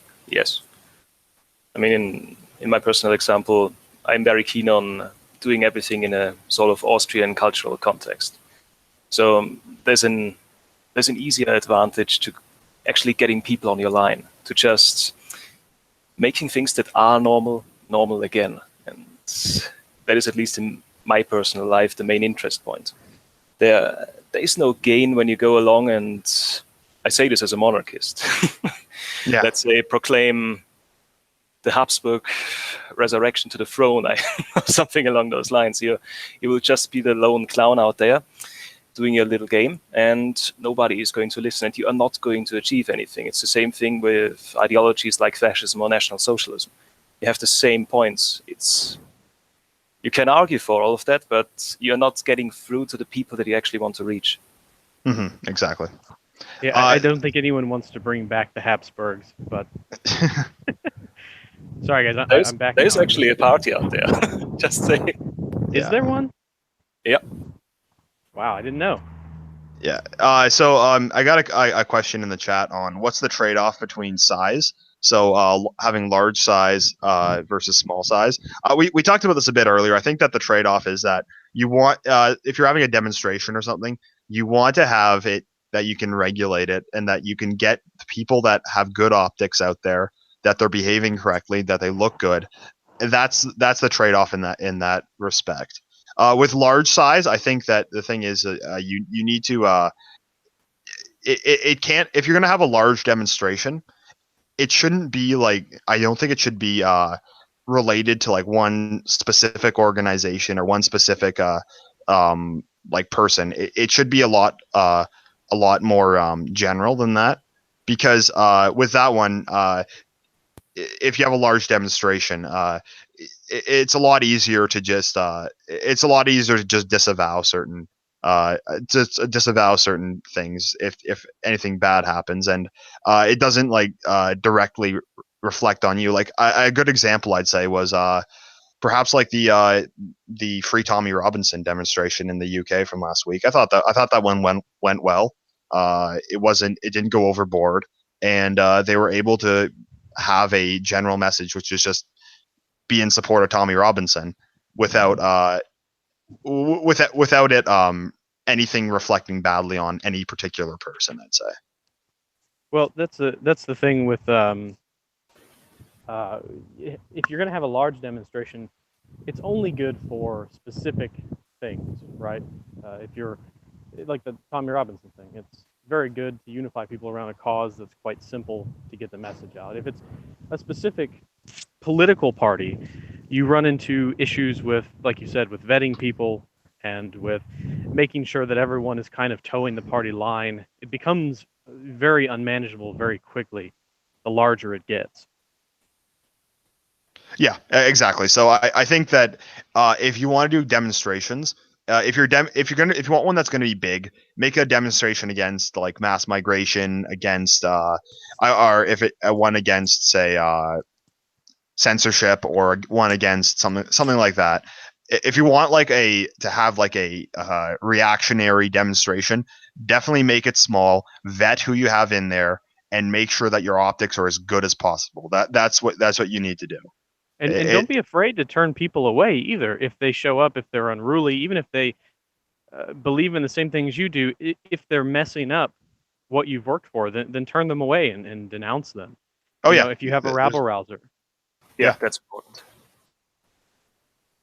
I mean, in my personal example, I'm very keen on doing everything in a sort of Austrian cultural context. So there's an easier advantage to actually getting people on your line, to just making things that are normal again. And that is, at least in my personal life, the main interest point. There is no gain when you go along and, I say this as a monarchist, Yeah. let's say, proclaim the Habsburg resurrection to the throne, or something along those lines. You will just be the lone clown out there doing your little game, and nobody is going to listen, and you are not going to achieve anything. It's the same thing with ideologies like fascism or National Socialism. You have the same points. You can argue for all of that, but you're not getting through to the people that you actually want to reach. Mm-hmm, exactly. Yeah, I don't think anyone wants to bring back the Habsburgs, but sorry guys, I'm back. There's actually a party out there. Just saying. Is there one? Yeah. Wow, I didn't know. Yeah. So I got a question in the chat on what's the trade-off between size. So having large size versus small size. We talked about this a bit earlier. I think that the trade-off is that you want, if you're having a demonstration or something, you want to have it that you can regulate it and that you can get people that have good optics out there, that they're behaving correctly, that they look good. That's the trade-off in that respect. With large size, I think that the thing is you need to it can't, if you're going to have a large demonstration, it shouldn't be like, I don't think it should be related to like one specific organization or one specific like person. It should be a lot more general than that, because with that one, if you have a large demonstration, it's a lot easier to just disavow certain things if anything bad happens, and it doesn't like directly reflect on you. Like a good example I'd say was perhaps like the the Free Tommy Robinson demonstration in the UK from last week. I thought that one went well. It didn't go overboard, and they were able to have a general message, which is just be in support of Tommy Robinson without without it anything reflecting badly on any particular person, I'd say. Well, that's the thing with if you're going to have a large demonstration, it's only good for specific things, right? If you're like the Tommy Robinson thing, it's very good to unify people around a cause that's quite simple to get the message out. If it's a specific political party, you run into issues with, like you said, with vetting people and with making sure that everyone is kind of towing the party line. It becomes very unmanageable very quickly the larger it gets. Yeah, exactly. So I think that if you want to do demonstrations, if you want one that's going to be big, make a demonstration against like mass migration, against or if it one against say censorship, or one against something like that. If you want to have a reactionary demonstration, definitely make it small. Vet who you have in there, and make sure that your optics are as good as possible. That's what you need to do. And don't be afraid to turn people away either if they show up, if they're unruly, even if they believe in the same things you do. If they're messing up what you've worked for, then turn them away and denounce them. Oh, you yeah. know, if you have a rabble rouser. Yeah, that's important.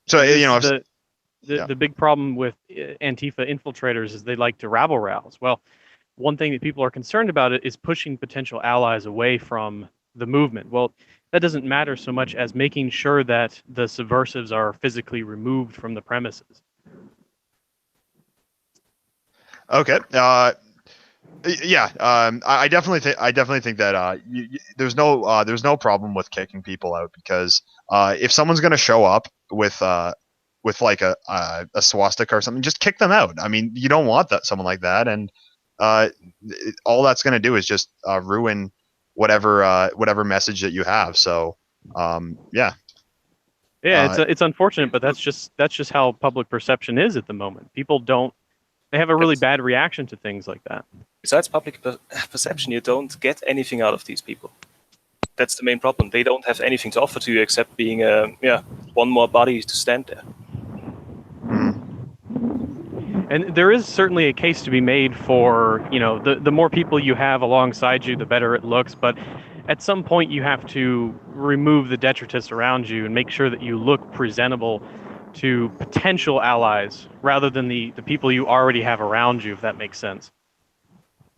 So the big problem with Antifa infiltrators is they like to rabble rouse. Well, one thing that people are concerned about is pushing potential allies away from the movement. Well, that doesn't matter so much as making sure that the subversives are physically removed from the premises. Okay. Yeah. I definitely think that there's no problem with kicking people out, because if someone's going to show up with like a swastika or something, just kick them out. I mean, you don't want someone like that, and all that's going to do is just ruin whatever message that you have. So yeah. Yeah, it's unfortunate, but that's just how public perception is at the moment. People they have a really bad reaction to things like that. Besides public perception, you don't get anything out of these people. That's the main problem. They don't have anything to offer to you except being one more body to stand there. And there is certainly a case to be made for, the more people you have alongside you, the better it looks. But at some point, you have to remove the detritus around you and make sure that you look presentable to potential allies rather than the people you already have around you, if that makes sense.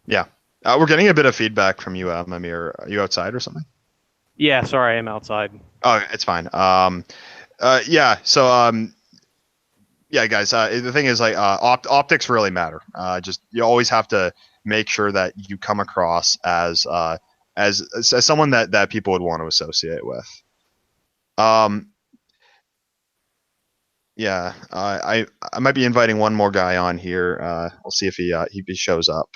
Yeah. We're getting a bit of feedback from you, Mimir. Are you outside or something? Yeah, sorry, I am outside. Oh, it's fine. Yeah. So, yeah, guys. The thing is, like, optics really matter. Just you always have to make sure that you come across as someone that people would want to associate with. Yeah. I might be inviting one more guy on here. We'll see if he shows up.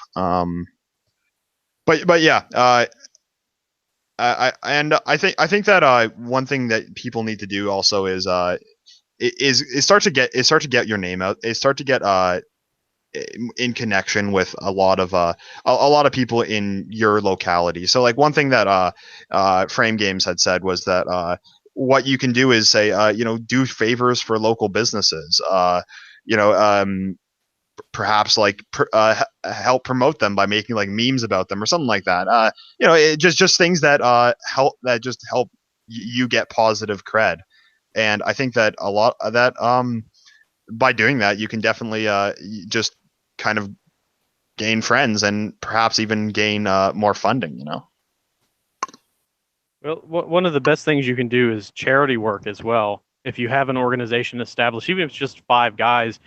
But yeah. I think that one thing that people need to do also is start to get your name out. Start to get in connection with a lot of people in your locality. So like one thing that Frame Games had said was that what you can do is say do favors for local businesses. Perhaps like help promote them by making like memes about them or something like that. Just things that help you get positive cred. And I think that a lot of that by doing that, you can definitely just kind of gain friends and perhaps even gain more funding. Well, one of the best things you can do is charity work as well. If you have an organization established, even if it's just 5 guys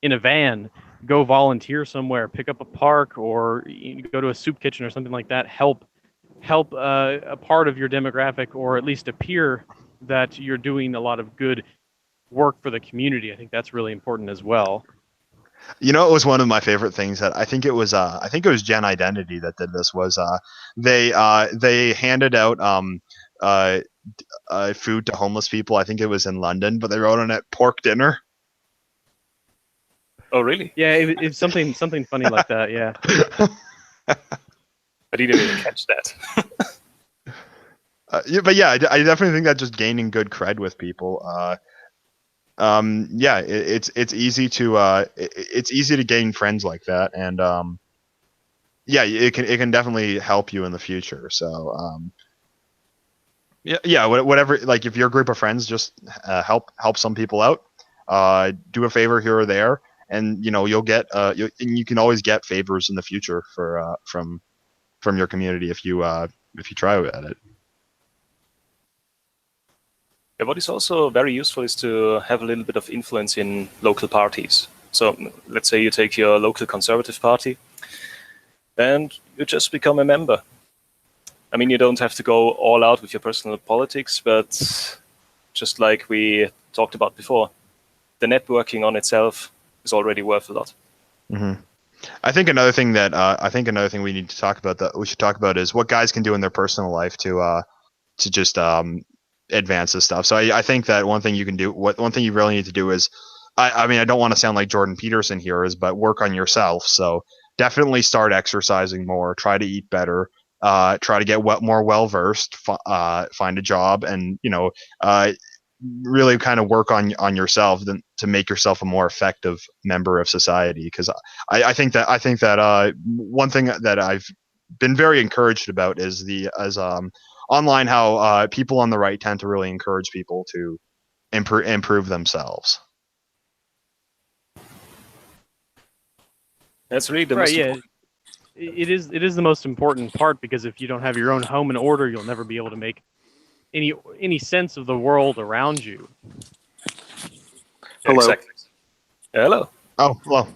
in a van, go volunteer somewhere, pick up a park, or go to a soup kitchen or something like that. Help a part of your demographic, or at least appear that you're doing a lot of good work for the community. I think that's really important as well. It was one of my favorite things that I think it was Gen Identity that did this. Was they handed out food to homeless people. I think it was in London, but they wrote on it pork dinner. Oh, really? Yeah, it's something funny like that. Yeah. I didn't even catch that. Yeah, but yeah, I definitely think that just gaining good cred with people. Yeah, it's easy to it's easy to gain friends like that, and yeah, it can definitely help you in the future. So yeah, whatever. Like if your group of friends just help some people out, do a favor here or there, and you'll get and you can always get favors in the future for from your community if you try at it. Yeah, what is also very useful is to have a little bit of influence in local parties. So let's say you take your local conservative party and you just become a member. I mean, you don't have to go all out with your personal politics, but just like we talked about before, the networking on itself is already worth a lot. Mm-hmm. I think another thing we need to talk about that we should talk about is what guys can do in their personal life to just advance this stuff. So I think that one thing you can do, one thing you really need to do is, I mean, I don't want to sound like Jordan Peterson here, but work on yourself. So definitely start exercising more, try to eat better, try to get more well versed, find a job, and really kind of work on yourself to make yourself a more effective member of society. Because I think that one thing that I've been very encouraged about is online how people on the right tend to really encourage people to improve themselves. That's really the Right. most Yeah. important. It is the most important part, because if you don't have your own home in order, you'll never be able to make any sense of the world around you. Hello. Exactly. Hello. Oh, well,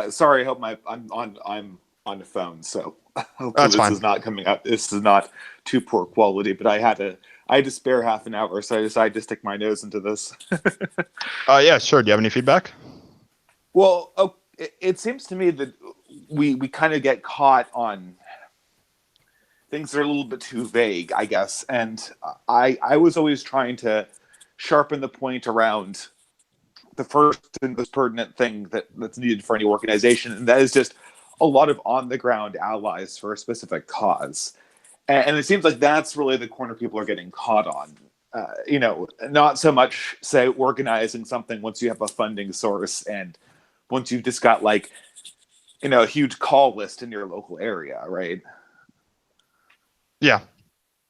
Sorry. I hope I'm on the phone, so hopefully That's this fine. is not coming up. This is not too poor quality, but I had to spare half an hour, so I decided to stick my nose into this. yeah, sure. Do you have any feedback? Well, it seems to me that we kind of get caught on things that are a little bit too vague, I guess. And I was always trying to sharpen the point around the first and most pertinent thing that's needed for any organization, and that is just a lot of on-the-ground allies for a specific cause. And it seems like that's really the corner people are getting caught on. Not so much, say, organizing something once you have a funding source and once you've just got a huge call list in your local area, right? Yeah.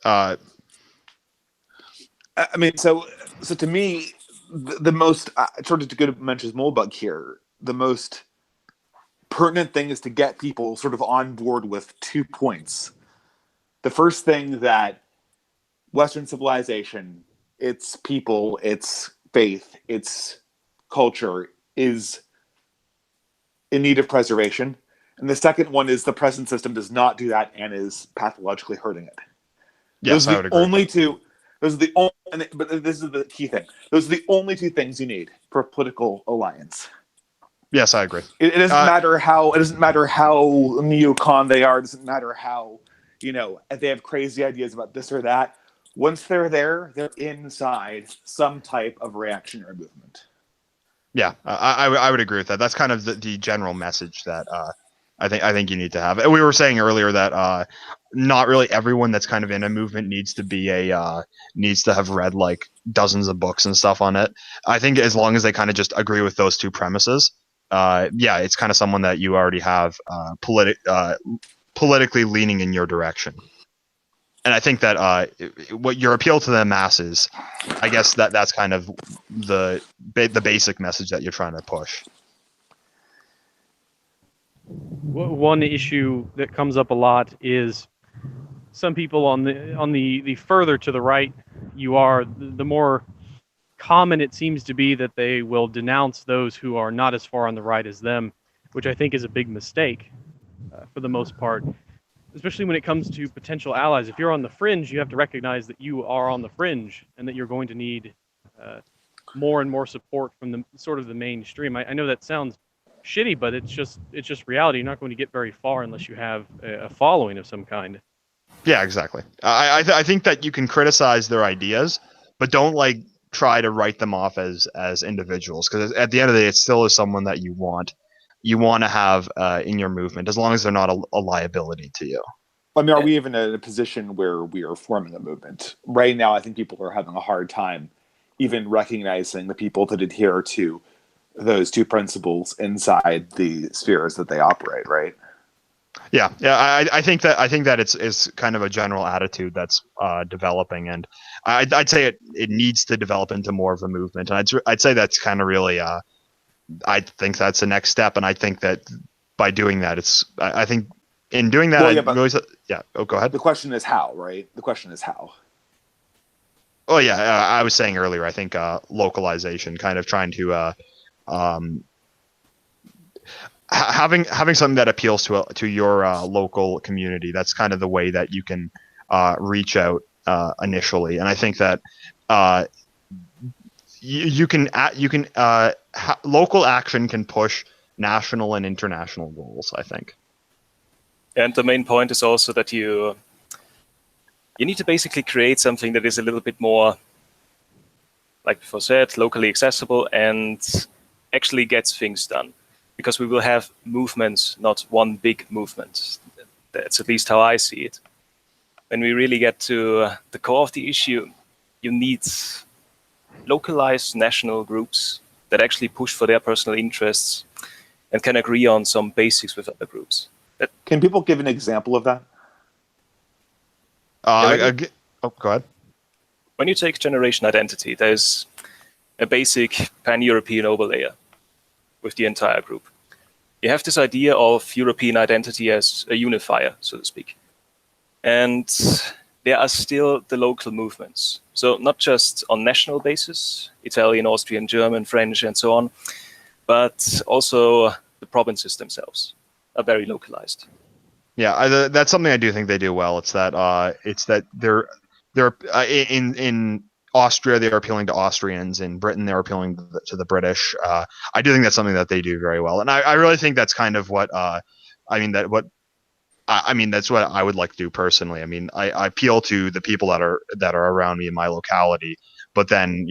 I mean, so to me, the most sort of to go to mention Molebug here, the most pertinent thing is to get people sort of on board with 2 points. The first thing, that Western civilization, its people, its faith, its culture is in need of preservation. And the second one is the present system does not do that and is pathologically hurting it. Yes, I would agree. Those are the only, but this is the key thing. Those are the only 2 things you need for a political alliance. Yes, I agree. It doesn't matter how neocon they are. It doesn't matter how, if they have crazy ideas about this or that. Once they're there, they're inside some type of reactionary movement. Yeah, I would agree with that. That's kind of the general message that I think you need to have. We were saying earlier that not really everyone that's kind of in a movement needs to have read like dozens of books and stuff on it. I think as long as they kind of just agree with those 2 premises, yeah, it's kind of someone that you already have politically leaning in your direction. And I think that what your appeal to the masses, I guess that's kind of the basic message that you're trying to push. One issue that comes up a lot is some people on the further to the right you are, the more common it seems to be that they will denounce those who are not as far on the right as them, which I think is a big mistake for the most part, especially when it comes to potential allies. If you're on the fringe, you have to recognize that you are on the fringe and that you're going to need more and more support from the mainstream. I know that sounds shitty, but it's just reality. You're not going to get very far unless you have a following of some kind. Yeah, exactly. I think that you can criticize their ideas, but don't try to write them off as individuals, because at the end of the day, it still is someone that you want to have in your movement, as long as they're not a liability to you. I mean, are we even in a position where we are forming a movement? Right now, I think people are having a hard time even recognizing the people that adhere to those two principles inside the spheres that they operate, right? Yeah. I think that it's kind of a general attitude that's developing, and I'd say it needs to develop into more of a movement. And I'd say that's kind of really I think that's the next step, and I think that by doing that, I think in doing that, go ahead. The question is how, right? The question is how. Oh yeah, I was saying earlier. I think localization, kind of trying to having something that appeals to your local community. That's kind of the way that you can reach out initially, and I think that local action can push national and international goals, I think. And the main point is also that you need to basically create something that is a little bit more, like before said, locally accessible and actually gets things done. Because we will have movements, not one big movement. That's at least how I see it. When we really get to the core of the issue, you need localized national groups that actually push for their personal interests and can agree on some basics with other groups. Can people give an example of that? Go ahead. When you take generation identity, there's a basic pan-European overlayer with the entire group. You have this idea of European identity as a unifier, so to speak. And there are still the local movements. So not just on national basis, Italian, Austrian, German, French, and so on, but also the provinces themselves are very localized. Yeah, that's something I do think they do well. It's that they're in Austria, they're appealing to Austrians. In Britain, they're appealing to the British. I do think that's something that they do very well, and I really think that's kind of what that's what I would like to do personally. I mean, I appeal to the people that are around me in my locality, but then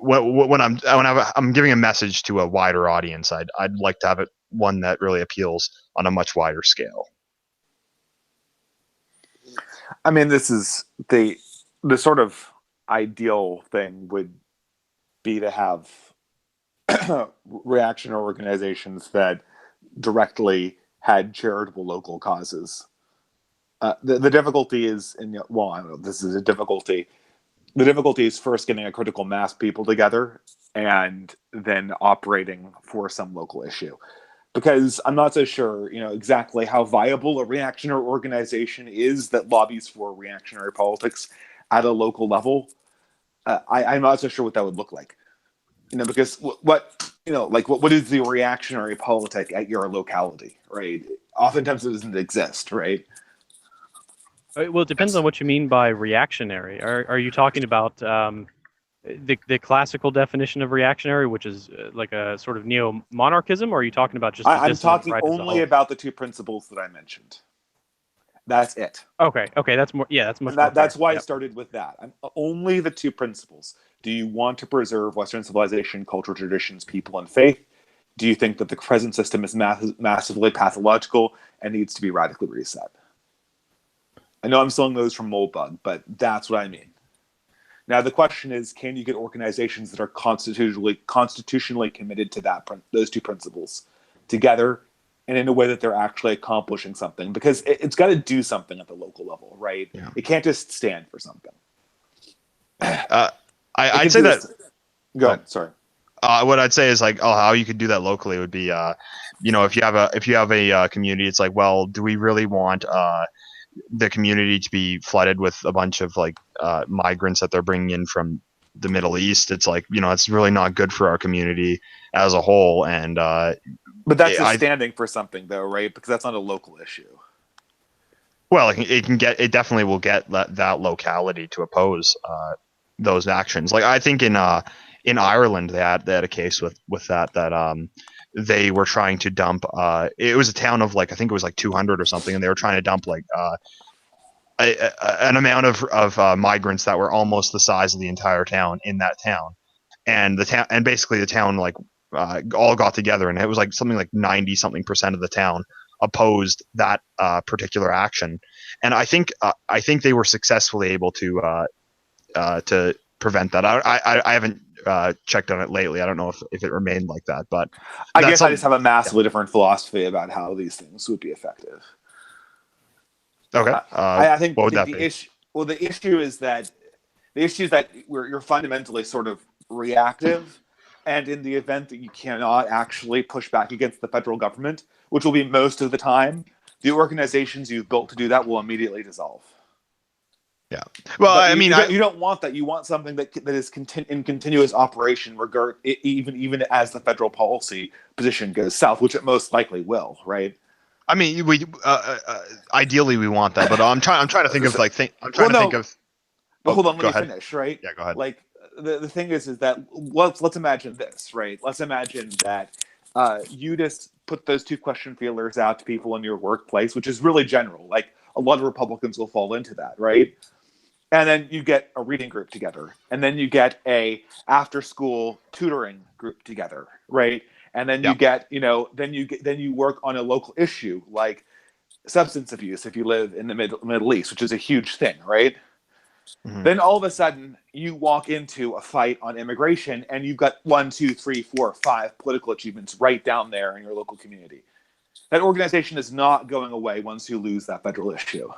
when I'm giving a message to a wider audience, I'd like to have it one that really appeals on a much wider scale. I mean, this is the sort of ideal thing would be to have reactionary organizations that directly had charitable local causes. The difficulty is, I don't know, this is a difficulty. The difficulty is first getting a critical mass of people together and then operating for some local issue. Because I'm not so sure, exactly how viable a reactionary organization is that lobbies for reactionary politics at a local level. I'm not so sure what that would look like. Because what is the reactionary politic at your locality, right? Oftentimes it doesn't exist, right? Well, it depends on what you mean by reactionary. Are you talking about the classical definition of reactionary, which is like a sort of neo-monarchism, or are you talking about just? I'm talking only about the two principles that I mentioned. That's it. Okay, that's more. Yeah, that's much. That's why I started with that. Only the two principles. Do you want to preserve Western civilization, cultural traditions, people, and faith? Do you think that the present system is massively pathological and needs to be radically reset? I know I'm stealing those from Moldbug, but that's what I mean. Now the question is, can you get organizations that are constitutionally committed to those two principles together, and in a way that they're actually accomplishing something? Because it's got to do something at the local level, right? Yeah. It can't just stand for something. I'd say that. Go ahead. Sorry. What I'd say is how you could do that locally would be, if you have a community, it's like, well, do we really want the community to be flooded with a bunch of migrants that they're bringing in from the Middle East? It's like, it's really not good for our community as a whole. And but that's standing for something, though, right? Because that's not a local issue. Well, it definitely will get that locality to oppose those actions. Like I think in Ireland they had a case with that they were trying to dump it was a town of I think it was 200 or something, and they were trying to dump an amount of migrants that were almost the size of the entire town in that town, and the town, and basically the town like all got together, and it was like something like 90-something% of the town opposed that particular action, and I think they were successfully able to prevent that. I haven't checked on it lately. I don't know if it remained like that, but I guess I just have a massively different philosophy about how these things would be effective. Okay. I think what would that the be? issue. Well, the issue is that you're fundamentally sort of reactive, and in the event that you cannot actually push back against the federal government, which will be most of the time, the organizations you've built to do that will immediately dissolve. Yeah. Well, But I mean, you don't want that. You want something that is in continuous operation, even as the federal policy position goes south, which it most likely will, right? I mean, we ideally we want that, but I'm trying to think of like I'm trying to think of. But hold on, go let me ahead. finish, right? Yeah, go ahead. Like the thing is that let's imagine this, right? Let's imagine that you just put those 2 question feelers out to people in your workplace, which is really general. Like a lot of Republicans will fall into that, right? And then you get a reading group together, and then you get a after-school tutoring group together, right? And then you get, then you work on a local issue like substance abuse if you live in the Middle East, which is a huge thing, right? Mm-hmm. Then all of a sudden you walk into a fight on immigration, and you've got 1, 2, 3, 4, 5 political achievements right down there in your local community. That organization is not going away once you lose that federal issue.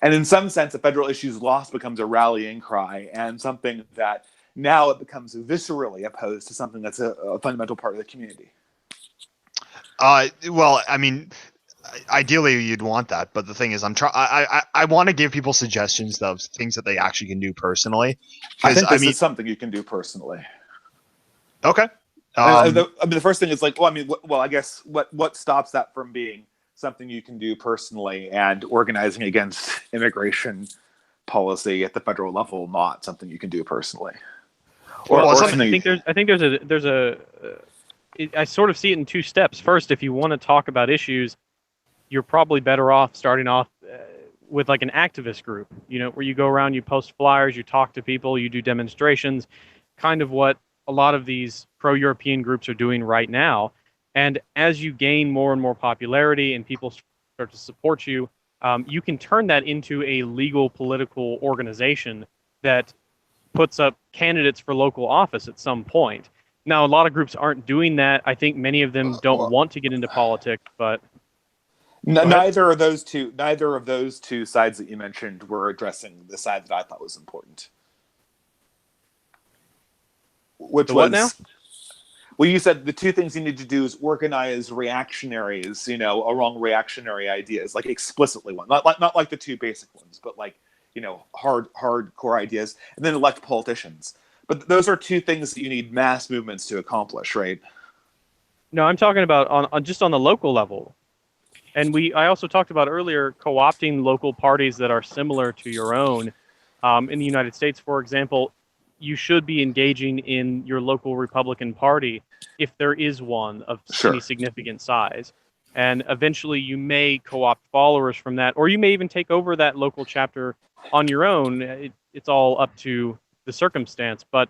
And in some sense, the federal issues lost becomes a rallying cry, and something that now it becomes viscerally opposed to something that's a fundamental part of the community. Well, I mean, ideally you'd want that, but the thing is, I want to give people suggestions of things that they actually can do personally. I think this is something you can do personally. Okay. The first thing is like, I guess what stops that from being something you can do personally, and organizing against immigration policy at the federal level not something you can do personally? I think there's a I sort of see it in 2 steps. First, if you want to talk about issues, you're probably better off starting off with like an activist group, where you go around, you post flyers, you talk to people, you do demonstrations, kind of what a lot of these pro-European groups are doing right now. And as you gain more and more popularity and people start to support you, you can turn that into a legal political organization that puts up candidates for local office at some point. Now, a lot of groups aren't doing that. I think many of them don't want to get into politics, but neither of those two sides that you mentioned were addressing the side that I thought was important. Which was, now? Well, you said the 2 things you need to do is organize reactionaries, along reactionary ideas, like explicitly one, not like the 2 basic ones, but like, hardcore ideas, and then elect politicians. But those are 2 things that you need mass movements to accomplish, right? No, I'm talking about on just on the local level. And I also talked about earlier co-opting local parties that are similar to your own. In the United States, for example, you should be engaging in your local Republican Party if there is one of any significant size. And eventually you may co-opt followers from that, or you may even take over that local chapter on your own. It's all up to the circumstance. But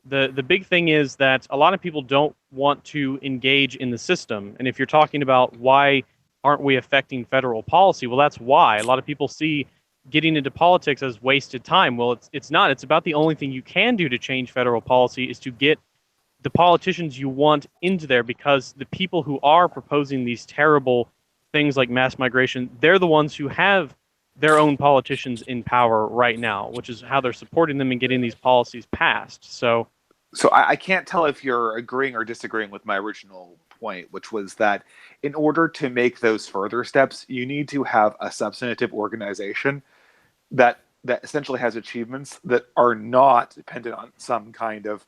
the big thing is that a lot of people don't want to engage in the system. And if you're talking about why aren't we affecting federal policy, well, that's why. A lot of people see getting into politics as wasted time. Well, it's not. It's about the only thing you can do to change federal policy is to get the politicians you want into there, because the people who are proposing these terrible things like mass migration, they're the ones who have their own politicians in power right now, which is how they're supporting them and getting these policies passed. So I can't tell if you're agreeing or disagreeing with my original point, which was that in order to make those further steps, you need to have a substantive organization that essentially has achievements that are not dependent on some kind of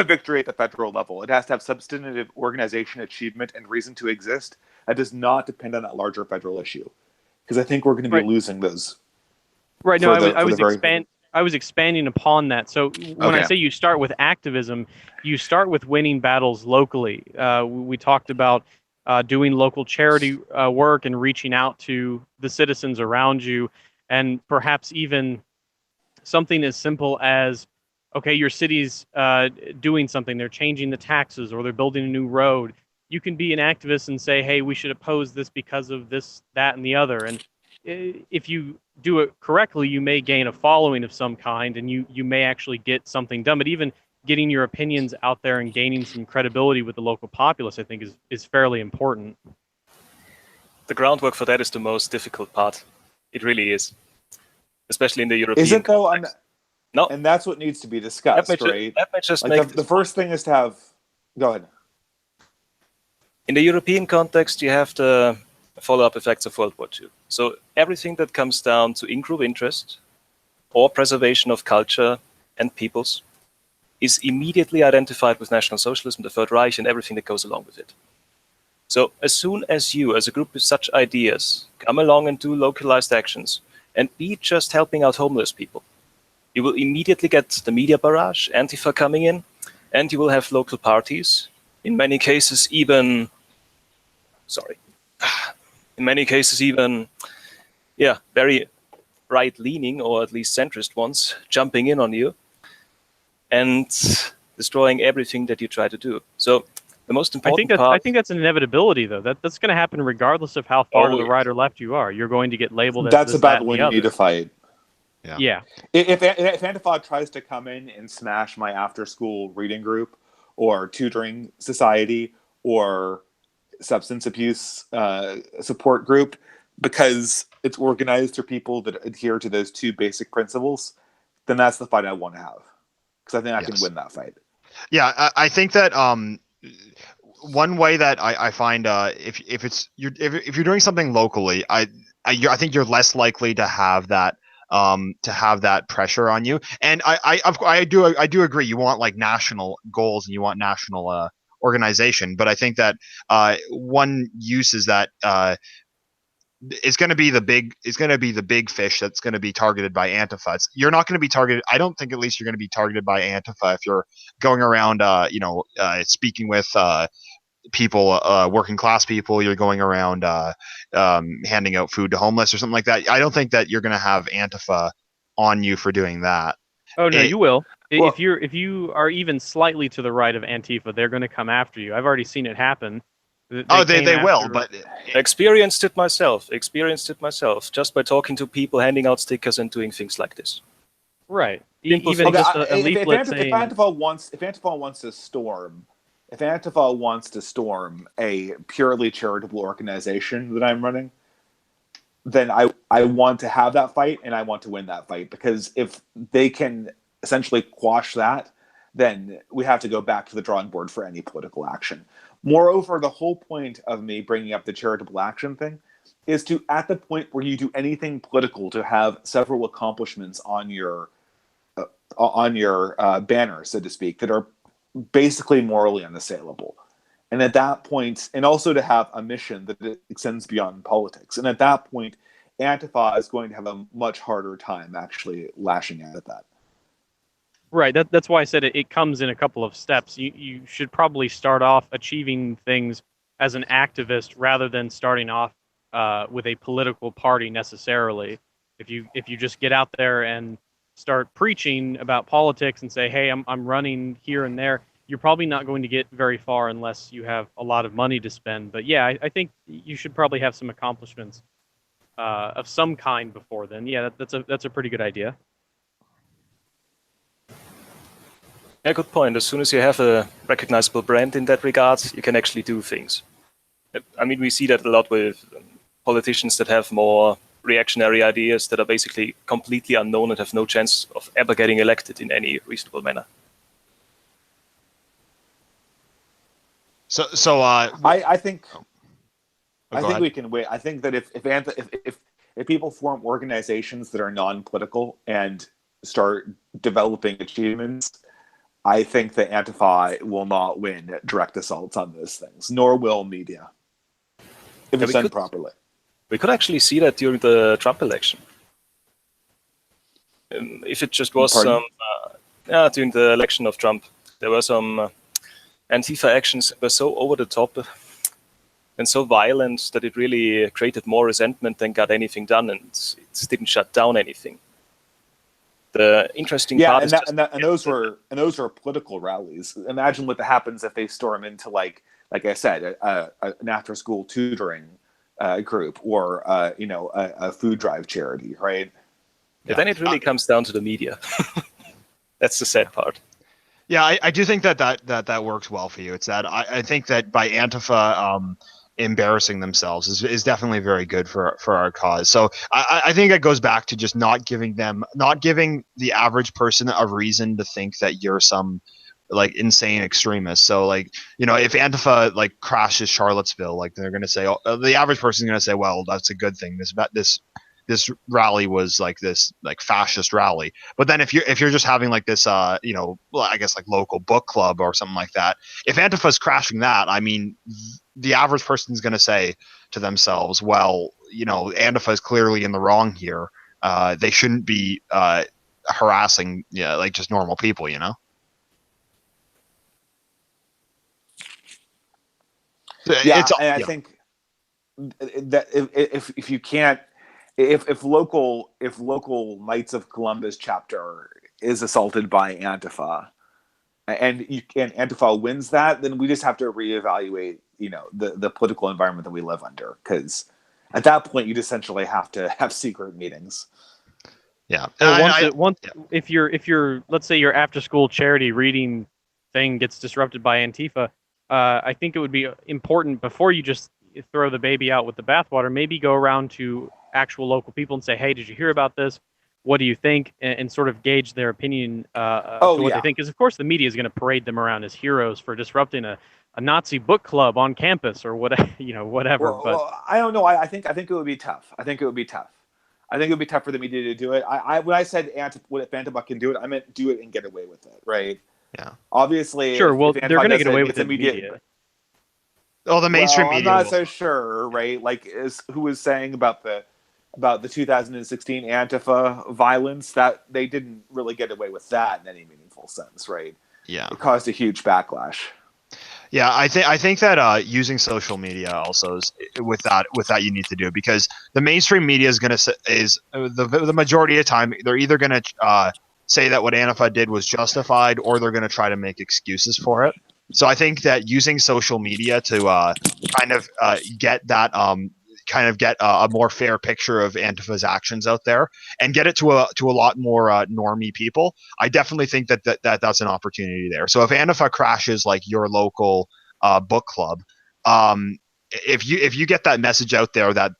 victory at the federal level. It has to have substantive organization achievement and reason to exist that does not depend on that larger federal issue. Because I think we're going to be losing those. Right. No, I was expanding upon that. So when I say you start with activism, you start with winning battles locally. We talked about doing local charity work and reaching out to the citizens around you. and perhaps even something as simple as, okay, your city's doing something, they're changing the taxes or they're building a new road. You can be an activist and say, hey, we should oppose this because of this, that, and the other. And if you do it correctly, you may gain a following of some kind, and you may actually get something done. But even getting your opinions out there and gaining some credibility with the local populace, I think, is fairly important. The groundwork for that is the most difficult part. It really is, especially in the European. Is it though? No, and that's what needs to be discussed, right? Let me just like make the first thing is to have. Go ahead. In the European context, you have the follow-up effects of World War II. So everything that comes down to in-group interest or preservation of culture and peoples is immediately identified with National Socialism, the Third Reich, and everything that goes along with it. So as soon as you, as a group with such ideas, come along and do localized actions, and be just helping out homeless people, you will immediately get the media barrage, Antifa coming in, and you will have local parties, in many cases even, very right-leaning, or at least centrist ones, jumping in on you and destroying everything that you try to do. So the most important part... I think that's an inevitability, though. That's going to happen regardless of how far to the right or left you are. You're going to get labeled as that's this, about that, when and the you need to other. fight. Yeah. If Antifa tries to come in and smash my after-school reading group, or tutoring society, or substance abuse support group, because it's organized through people that adhere to those two basic principles, then that's the fight I want to have, because I think I can win that fight. Yeah, I think that one way that I find if you're doing something locally, I think you're less likely to have that pressure on you. And I do agree. You want like national goals and you want national organization, but I think that one use is that is going to be the big fish that's going to be targeted by Antifa. You're not going to be targeted. I don't think, at least, you're going to be targeted by Antifa if you're going around speaking with people, working class people. You're going around handing out food to homeless or something like that. I don't think that you're going to have Antifa on you for doing that. Oh no, you will. Well, if you are even slightly to the right of Antifa, they're going to come after you. I've already seen it happen. They will, but experienced it myself just by talking to people, handing out stickers and doing things like this. Right. Simple Even things. just a leaflet saying... If Antifa wants to storm a purely charitable organization that I'm running, then I want to have that fight, and I want to win that fight, because if they can essentially quash that, then we have to go back to the drawing board for any political action. Moreover, the whole point of me bringing up the charitable action thing is to, at the point where you do anything political, to have several accomplishments on your banner, so to speak, that are basically morally unassailable. And at that point, and also to have a mission that extends beyond politics. And at that point, Antifa is going to have a much harder time actually lashing out at that. Right. That's why I said it comes in a couple of steps. You should probably start off achieving things as an activist rather than starting off with a political party necessarily. If you just get out there and start preaching about politics and say, hey, I'm running here and there, you're probably not going to get very far unless you have a lot of money to spend. But yeah, I think you should probably have some accomplishments of some kind before then. Yeah, that's a pretty good idea. Yeah, good point. As soon as you have a recognizable brand in that regard, you can actually do things. I mean, we see that a lot with politicians that have more reactionary ideas that are basically completely unknown and have no chance of ever getting elected in any reasonable manner. I think ahead. we can wait. I think that if people form organizations that are non-political and start developing achievements, I think that Antifa will not win direct assaults on those things, nor will media, if it's done properly. We could actually see that during the Trump election. If it just was during the election of Trump, there were some Antifa actions that were so over the top. and so violent that it really created more resentment than got anything done, and it didn't shut down anything. The interesting part is those were political rallies. Imagine what happens if they storm into like I said, an after-school tutoring group or a food drive charity, right? Yeah, then it really comes down to the media. That's the sad part. Yeah, I do think that works well for you. It's that I think that by Antifa embarrassing themselves is definitely very good for our cause. So I think it goes back to just not giving the average person a reason to think that you're some like insane extremist. So like, if Antifa like crashes Charlottesville, like they're gonna say, the average person is gonna say, well, that's a good thing. This rally was like this like fascist rally. But then if you're just having like this I guess like local book club or something like that, if Antifa's crashing that, I mean, the average person's going to say to themselves, well, Antifa is clearly in the wrong here. They shouldn't be harassing like just normal people, Yeah, I think that if you can't, if local Knights of Columbus chapter is assaulted by Antifa, and Antifa wins that, then we just have to reevaluate, the political environment that we live under, because at that point you'd essentially have to have secret meetings. Yeah. If your let's say your after school charity reading thing gets disrupted by Antifa, I think it would be important before you just throw the baby out with the bathwater, maybe go around to actual local people and say, hey, did you hear about this? What do you think? And sort of gauge their opinion to what they think. Because, of course, the media is going to parade them around as heroes for disrupting a Nazi book club on campus or whatever. Well, I don't know. I think it would be tough. I think it would be tough for the media to do it. When I said if Antifa can do it, I meant do it and get away with it, right? Yeah. Obviously, sure. Well, they're going to get away with it. Media. Oh, the mainstream media. I'm not so sure, right? Like, who was saying about the 2016 Antifa violence, that they didn't really get away with that in any meaningful sense, right? Yeah. It caused a huge backlash. Yeah, I think that using social media also is with that you need to do it, because the mainstream media is the majority of the time they're either going to say that what Antifa did was justified, or they're going to try to make excuses for it. So I think that using social media to get a more fair picture of Antifa's actions out there and get it to a lot more normie people, I definitely think that's an opportunity there. So if Antifa crashes like your local book club, if you get that message out there that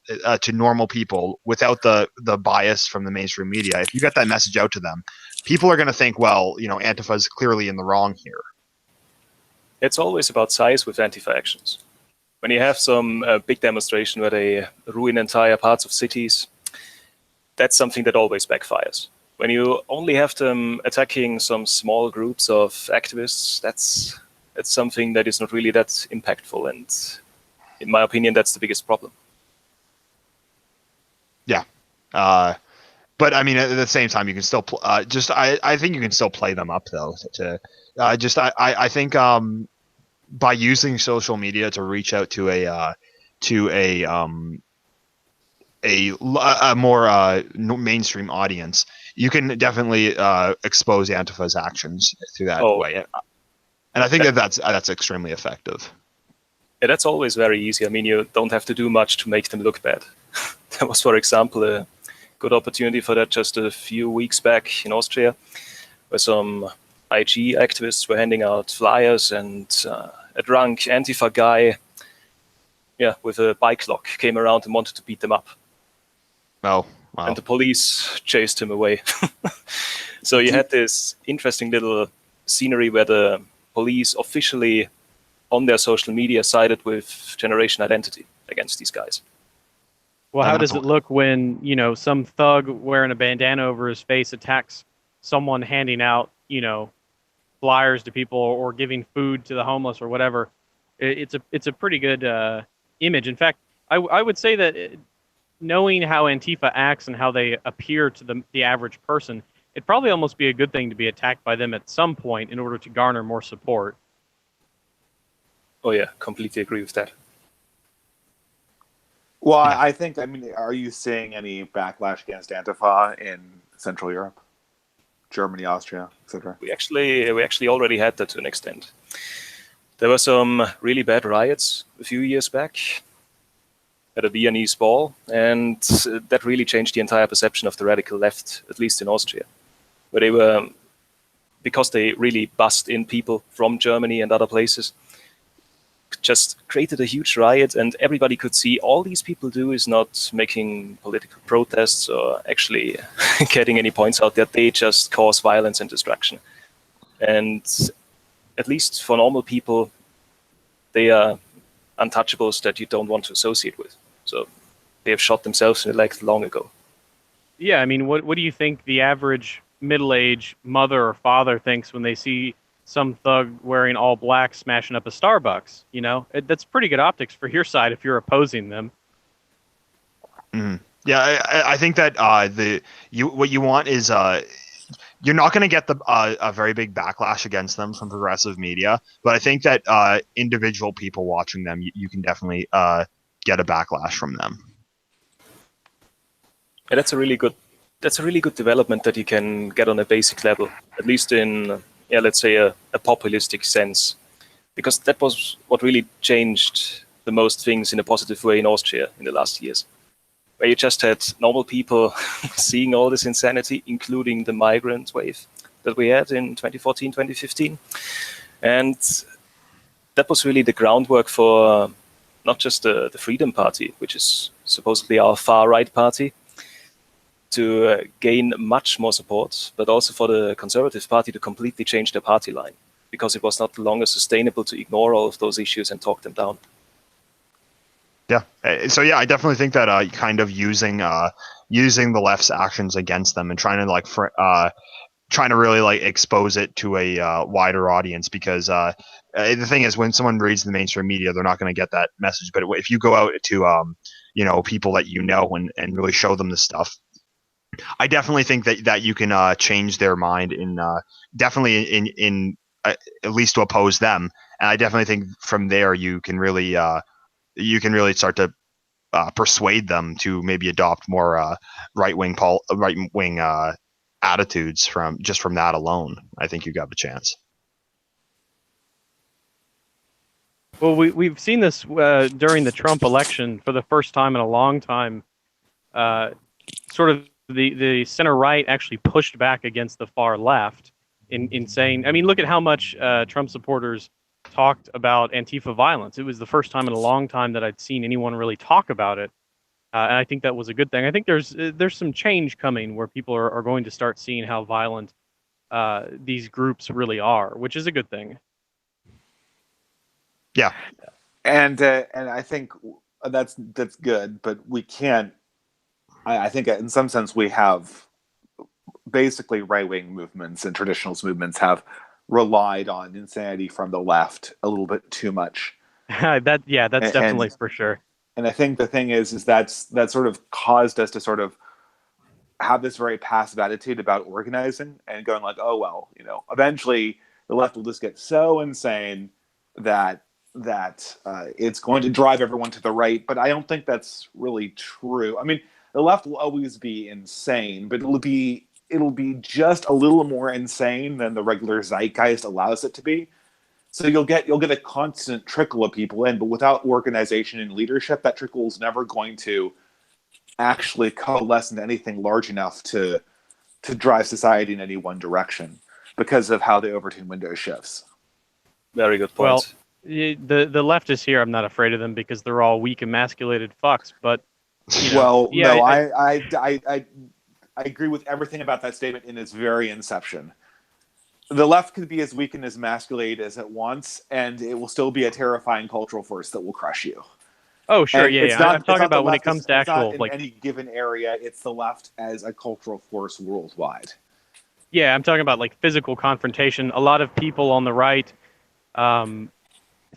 to normal people without the bias from the mainstream media, if you get that message out to them, people are going to think, well, Antifa is clearly in the wrong here. It's always about size with Antifa actions. When you have some big demonstration where they ruin entire parts of cities, that's something that always backfires. When you only have them attacking some small groups of activists, that's something that is not really that impactful, and in my opinion, that's the biggest problem. Yeah. But I mean, at the same time, you can still I think you can still play them up though. I think by using social media to reach out to a more mainstream audience, you can definitely expose Antifa's actions through that way, and I think that's extremely effective. Yeah, that's always very easy. I mean, you don't have to do much to make them look bad. There was, for example, a good opportunity for that just a few weeks back in Austria, where some IG activists were handing out flyers, and a drunk Antifa guy, with a bike lock, came around and wanted to beat them up. Oh, wow. And the police chased him away. So you had this interesting little scenery where the police officially on their social media sided with Generation Identity against these guys. Well, how does it look when, some thug wearing a bandana over his face attacks someone handing out, flyers to people or giving food to the homeless or whatever? It's a pretty good image. In fact, I would say that knowing how Antifa acts and how they appear to the average person, it'd probably almost be a good thing to be attacked by them at some point in order to garner more support. Oh yeah, completely agree with that. Well, Yeah. I think, I mean, are you seeing any backlash against Antifa in Central Europe? Germany, Austria, etc. We actually already had that to an extent. There were some really bad riots a few years back at a Viennese ball, and that really changed the entire perception of the radical left, at least in Austria, where they were, because they really bussed in people from Germany and other places, just created a huge riot, and everybody could see all these people do is not making political protests or actually getting any points out there. They just cause violence and destruction. And at least for normal people, they are untouchables that you don't want to associate with. So they have shot themselves in the leg long ago. Yeah, I mean, what do you think the average middle-aged mother or father thinks when they see some thug wearing all black smashing up a Starbucks? You know, that's pretty good optics for your side if you're opposing them. Yeah, I think that what you want is you're not going to get a very big backlash against them from progressive media, but I think that individual people watching them, you can definitely get a backlash from them. And that's a really good development that you can get on a basic level, at least in, let's say a populistic sense, because that was what really changed the most things in a positive way in Austria in the last years, where you just had normal people seeing all this insanity, including the migrant wave that we had in 2014, 2015. And that was really the groundwork for not just the Freedom Party, which is supposedly our far-right party, to gain much more support, but also for the Conservative Party to completely change their party line, because it was not longer sustainable to ignore all of those issues and talk them down. Yeah. So yeah, I definitely think that kind of using the left's actions against them and trying to really like expose it to a wider audience, because the thing is, when someone reads the mainstream media, they're not going to get that message. But if you go out to people that and really show them the stuff, I definitely think that you can change their mind definitely in at least to oppose them. And I definitely think from there you can really start to persuade them to maybe adopt more right wing attitudes from that alone. I think you got a chance. Well, we've seen this during the Trump election for the first time in a long time. Sort of the center right actually pushed back against the far left in saying, I mean, look at how much Trump supporters talked about Antifa violence. It was the first time in a long time that I'd seen anyone really talk about it. And I think that was a good thing. I think there's some change coming where people are going to start seeing how violent these groups really are, which is a good thing. Yeah, and I think that's good, but we can't. I think in some sense we have basically right-wing movements and traditionalist movements have relied on insanity from the left a little bit too much. That's definitely for sure. And I think the thing is that sort of caused us to sort of have this very passive attitude about organizing and going like, oh, well, eventually the left will just get so insane that it's going to drive everyone to the right. But I don't think that's really true. I mean, the left will always be insane, but it'll be just a little more insane than the regular zeitgeist allows it to be. So you'll get a constant trickle of people in, but without organization and leadership, that trickle is never going to actually coalesce into anything large enough to drive society in any one direction because of how the Overton window shifts. Very good point. Well, the leftists here, I'm not afraid of them because they're all weak, emasculated fucks. But I agree with everything about that statement in its very inception. The left could be as weak and as emasculated as it wants, and it will still be a terrifying cultural force that will crush you. Oh, sure, and I'm talking about when it comes to actual, in any given area, it's the left as a cultural force worldwide. Yeah, I'm talking about like physical confrontation. A lot of people on the right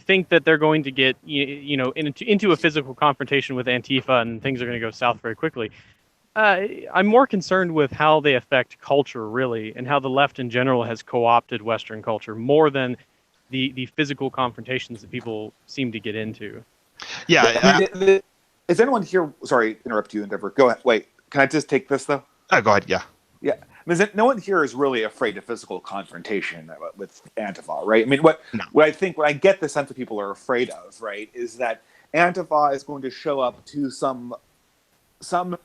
think that they're going to get into a physical confrontation with Antifa and things are going to go south very quickly. I'm more concerned with how they affect culture, really, and how the left in general has co-opted Western culture more than the physical confrontations that people seem to get into. Yeah. Is anyone here? Sorry, interrupt you, Endeavor. Go ahead. Wait, can I just take this though? Go ahead. Yeah. Yeah. No one here is really afraid of physical confrontation with Antifa, right? I mean, what I get the sense that people are afraid of, right, is that Antifa is going to show up to some event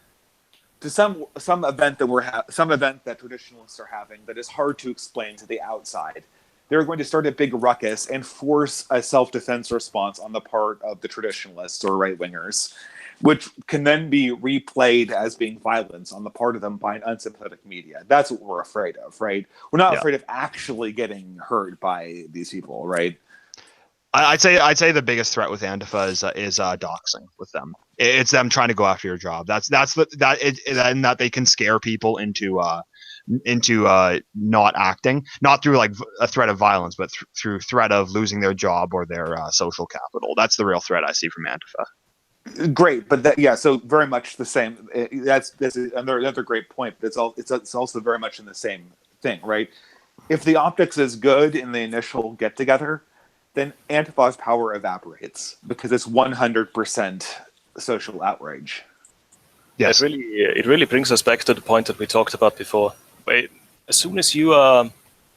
that some event that traditionalists are having that is hard to explain to the outside. They're going to start a big ruckus and force a self-defense response on the part of the traditionalists or right-wingers, which can then be replayed as being violence on the part of them by an unsympathetic media. That's what we're afraid of, right? We're not afraid of actually getting hurt by these people, right? I'd say the biggest threat with Antifa is doxing with them. It's them trying to go after your job. And that they can scare people into not acting, not through like a threat of violence, but through threat of losing their job or their social capital. That's the real threat I see from Antifa. Great, but so very much the same. That's another great point. But it's also very much in the same thing, right? If the optics is good in the initial get together, then Antifa's power evaporates because it's 100% social outrage. Yes, it really brings us back to the point that we talked about before. Wait, as soon as you are,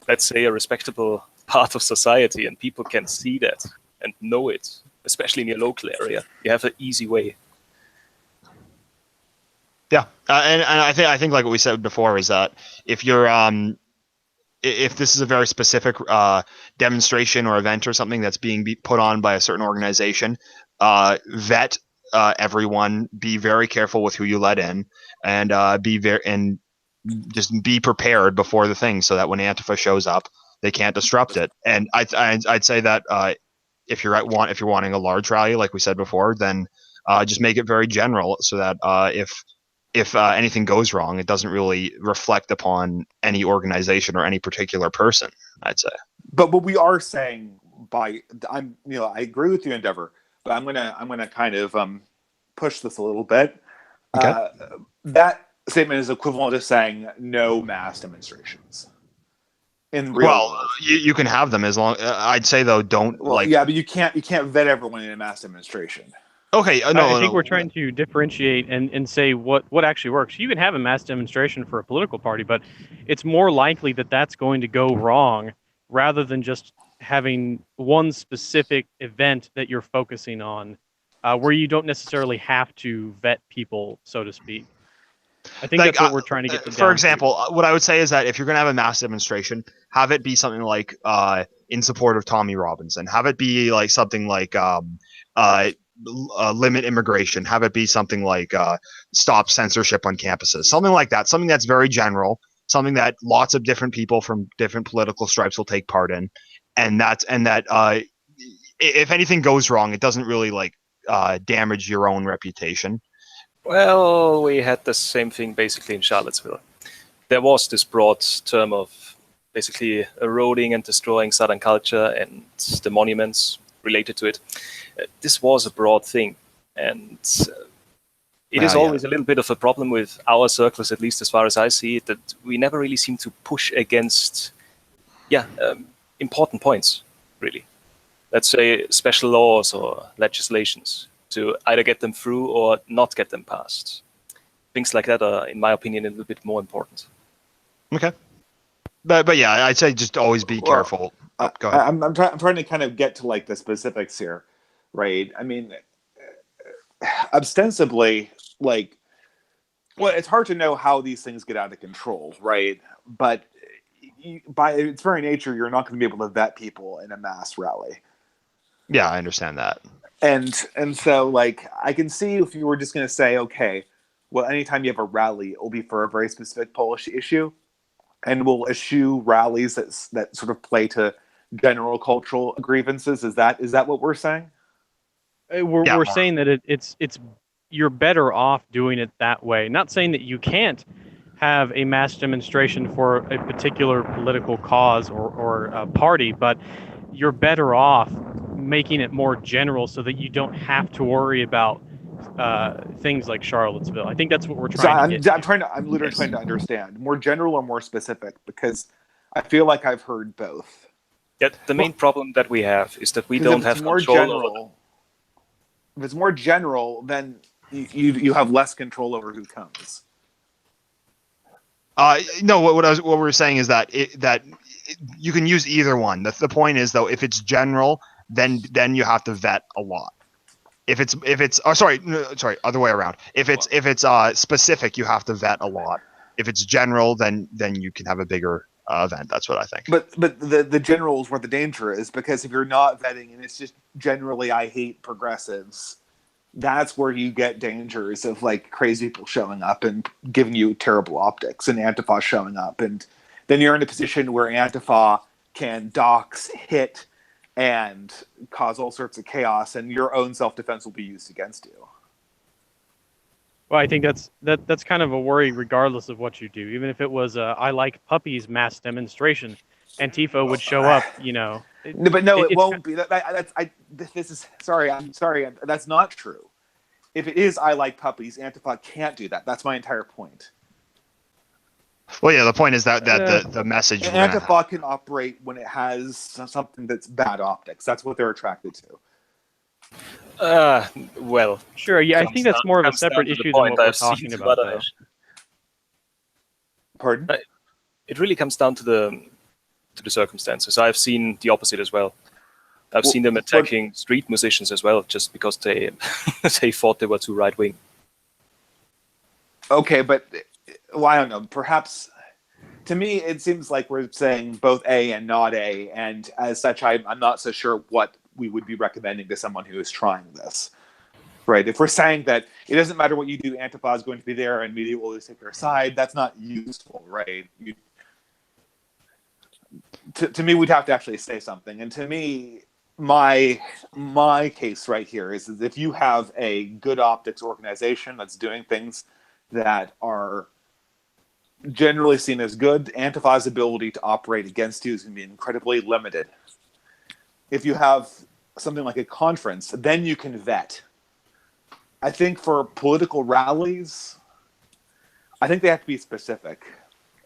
let's say, a respectable part of society, and people can see that and know it, especially in your local area, you have an easy way. Yeah, and I think like what we said before is that if you're if this is a very specific demonstration or event or something that's being put on by a certain organization, vet everyone, be very careful with who you let in, and just be prepared before the thing so that when Antifa shows up, they can't disrupt it. And I'd say that if you're wanting a large rally, like we said before, then just make it very general so that if anything goes wrong, it doesn't really reflect upon any organization or any particular person, I'd say. But what we are saying I agree with you, Endeavor, but I'm gonna kind of push this a little bit. Okay. That statement is equivalent to saying no mass demonstrations. In real world. You can have them as long. I'd say though, don't yeah, but you can't vet everyone in a mass demonstration. Okay, I think we're trying to differentiate and say what actually works. You can have a mass demonstration for a political party, but it's more likely that that's going to go wrong rather than just having one specific event that you're focusing on, where you don't necessarily have to vet people, so to speak. I think that's what we're trying to get to. For example, what I would say is that if you're going to have a mass demonstration, have it be something like in support of Tommy Robinson. Have it be like something like limit immigration. Have it be something like stop censorship on campuses. Something like that. Something that's very general. Something that lots of different people from different political stripes will take part in, and that if anything goes wrong, it doesn't really damage your own reputation. Well, we had the same thing basically in Charlottesville. There was this broad term of basically eroding and destroying Southern culture and the monuments related to it. This was a broad thing, and it is always a little bit of a problem with our circles, at least as far as I see it, that we never really seem to push against important points, really. Let's say special laws or legislations, to either get them through or not get them passed. Things like that are, in my opinion, a little bit more important. Okay. But yeah, I'd say just always be careful. Go ahead. I'm trying to kind of get to like the specifics here, right? I mean, ostensibly, it's hard to know how these things get out of control, right? But by its very nature, you're not going to be able to vet people in a mass rally. Yeah, I understand that. And so, I can see if you were just going to say, okay, well, anytime you have a rally, it will be for a very specific policy issue, and we'll eschew rallies that sort of play to general cultural grievances. Is that what we're saying? We're saying that it's you're better off doing it that way. Not saying that you can't have a mass demonstration for a particular political cause or a party, but you're better off making it more general so that you don't have to worry about things like Charlottesville. I think that's what we're trying to get. I'm literally trying to understand more general or more specific, because I feel like I've heard both. Yeah, the main problem that we have is that we don't have control over them. If it's more general, then you have less control over who comes. No, what we were saying is that you can use either one. The point is, though, if it's general, then you have to vet a lot. If it's sorry, other way around. If it's specific, you have to vet a lot. If it's general, then you can have a bigger event. That's what I think. But the general is where the danger is, because if you're not vetting and it's just generally I hate progressives, that's where you get dangers of like crazy people showing up and giving you terrible optics, and Antifa showing up, and then you're in a position where Antifa can dox, hit, and cause all sorts of chaos, and your own self-defense will be used against you. Well, I think that's kind of a worry regardless of what you do. Even if it was a I like puppies mass demonstration, Antifa would show up, No, but no, it won't be. I'm sorry. That's not true. If it is I like puppies, Antifa can't do that. That's my entire point. Well, yeah, the point is that the message. Antifa can operate when it has something that's bad optics. That's what they're attracted to. Well, sure, yeah, I think that's more of a separate issue than what we're talking about. Though. Pardon? It really comes down to the circumstances. I've seen the opposite as well. I've seen them attacking street musicians as well, just because they they thought they were too right wing. Okay, but I don't know. Perhaps to me, it seems like we're saying both A and not A, and as such, I'm not so sure what we would be recommending to someone who is trying this. Right? If we're saying that it doesn't matter what you do, Antifa is going to be there and media will always take their side, that's not useful, right? To me, we'd have to actually say something. And to me, my case right here is if you have a good optics organization that's doing things that are generally seen as good, Antifa's ability to operate against you is going to be incredibly limited. If you have something like a conference, then you can vet. I think for political rallies, I think they have to be specific.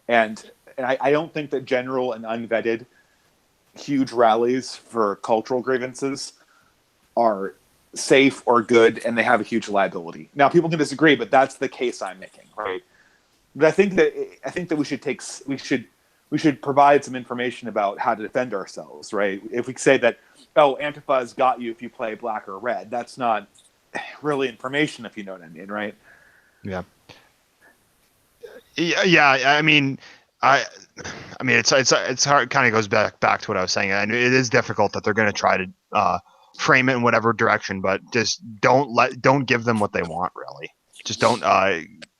And I don't think that general and unvetted huge rallies for cultural grievances are safe or good, and they have a huge liability. Now, people can disagree, but that's the case I'm making, right? But I think that we should provide some information about how to defend ourselves, right? If we say that, oh, Antifa's got you if you play black or red, that's not really information, if you know what I mean, right? Yeah. I mean, it's hard. It kind of goes back to what I was saying, and it is difficult that they're going to try to frame it in whatever direction, but just don't give them what they want, really. Just don't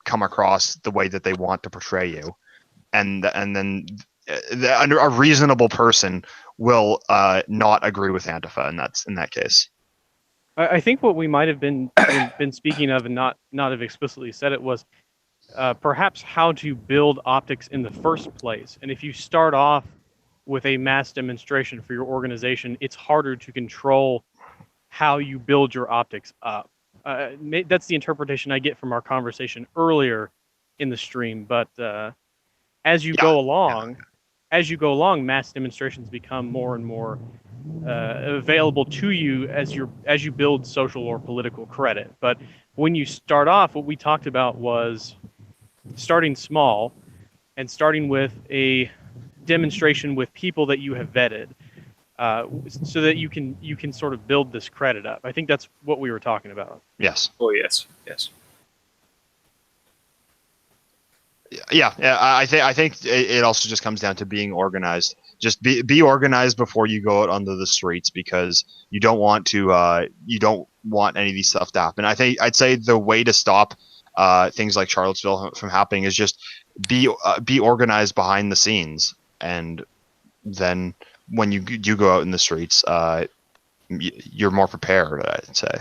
come across the way that they want to portray you, and then a reasonable person will not agree with Antifa, and that's in that case. I think what we might have been speaking of and not have explicitly said it was perhaps how to build optics in the first place. And if you start off with a mass demonstration for your organization, it's harder to control how you build your optics up. That's the interpretation I get from our conversation earlier in the stream. But as you go along, mass demonstrations become more and more available to you as you build social or political credit. But when you start off, what we talked about was starting small and starting with a demonstration with people that you have vetted, so that you can sort of build this credit up. I think that's what we were talking about. Yes. Oh, yes. Yeah. I think it also just comes down to being organized. Just be organized before you go out onto the streets, because you don't want any of these stuff to happen. I'd say the way to stop things like Charlottesville from happening is just be organized behind the scenes, and then when you do go out in the streets, you're more prepared, I'd say.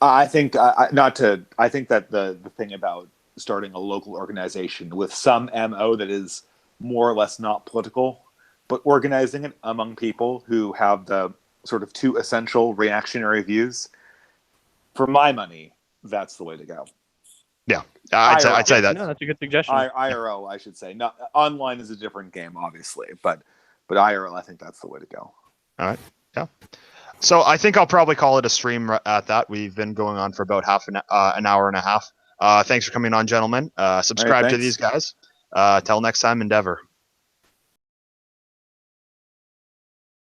I think I think that the thing about starting a local organization with some MO that is more or less not political, but organizing it among people who have the sort of two essential reactionary views, for my money, that's the way to go. Yeah, I'd say that. No, that's a good suggestion. IRL, I should say. Not online is a different game, obviously, but IRL, I think that's the way to go. All right. Yeah. So I think I'll probably call it a stream at that. We've been going on for about an hour and a half. Thanks for coming on, gentlemen. Subscribe to thanks. these guys. Till next time, Endeavor.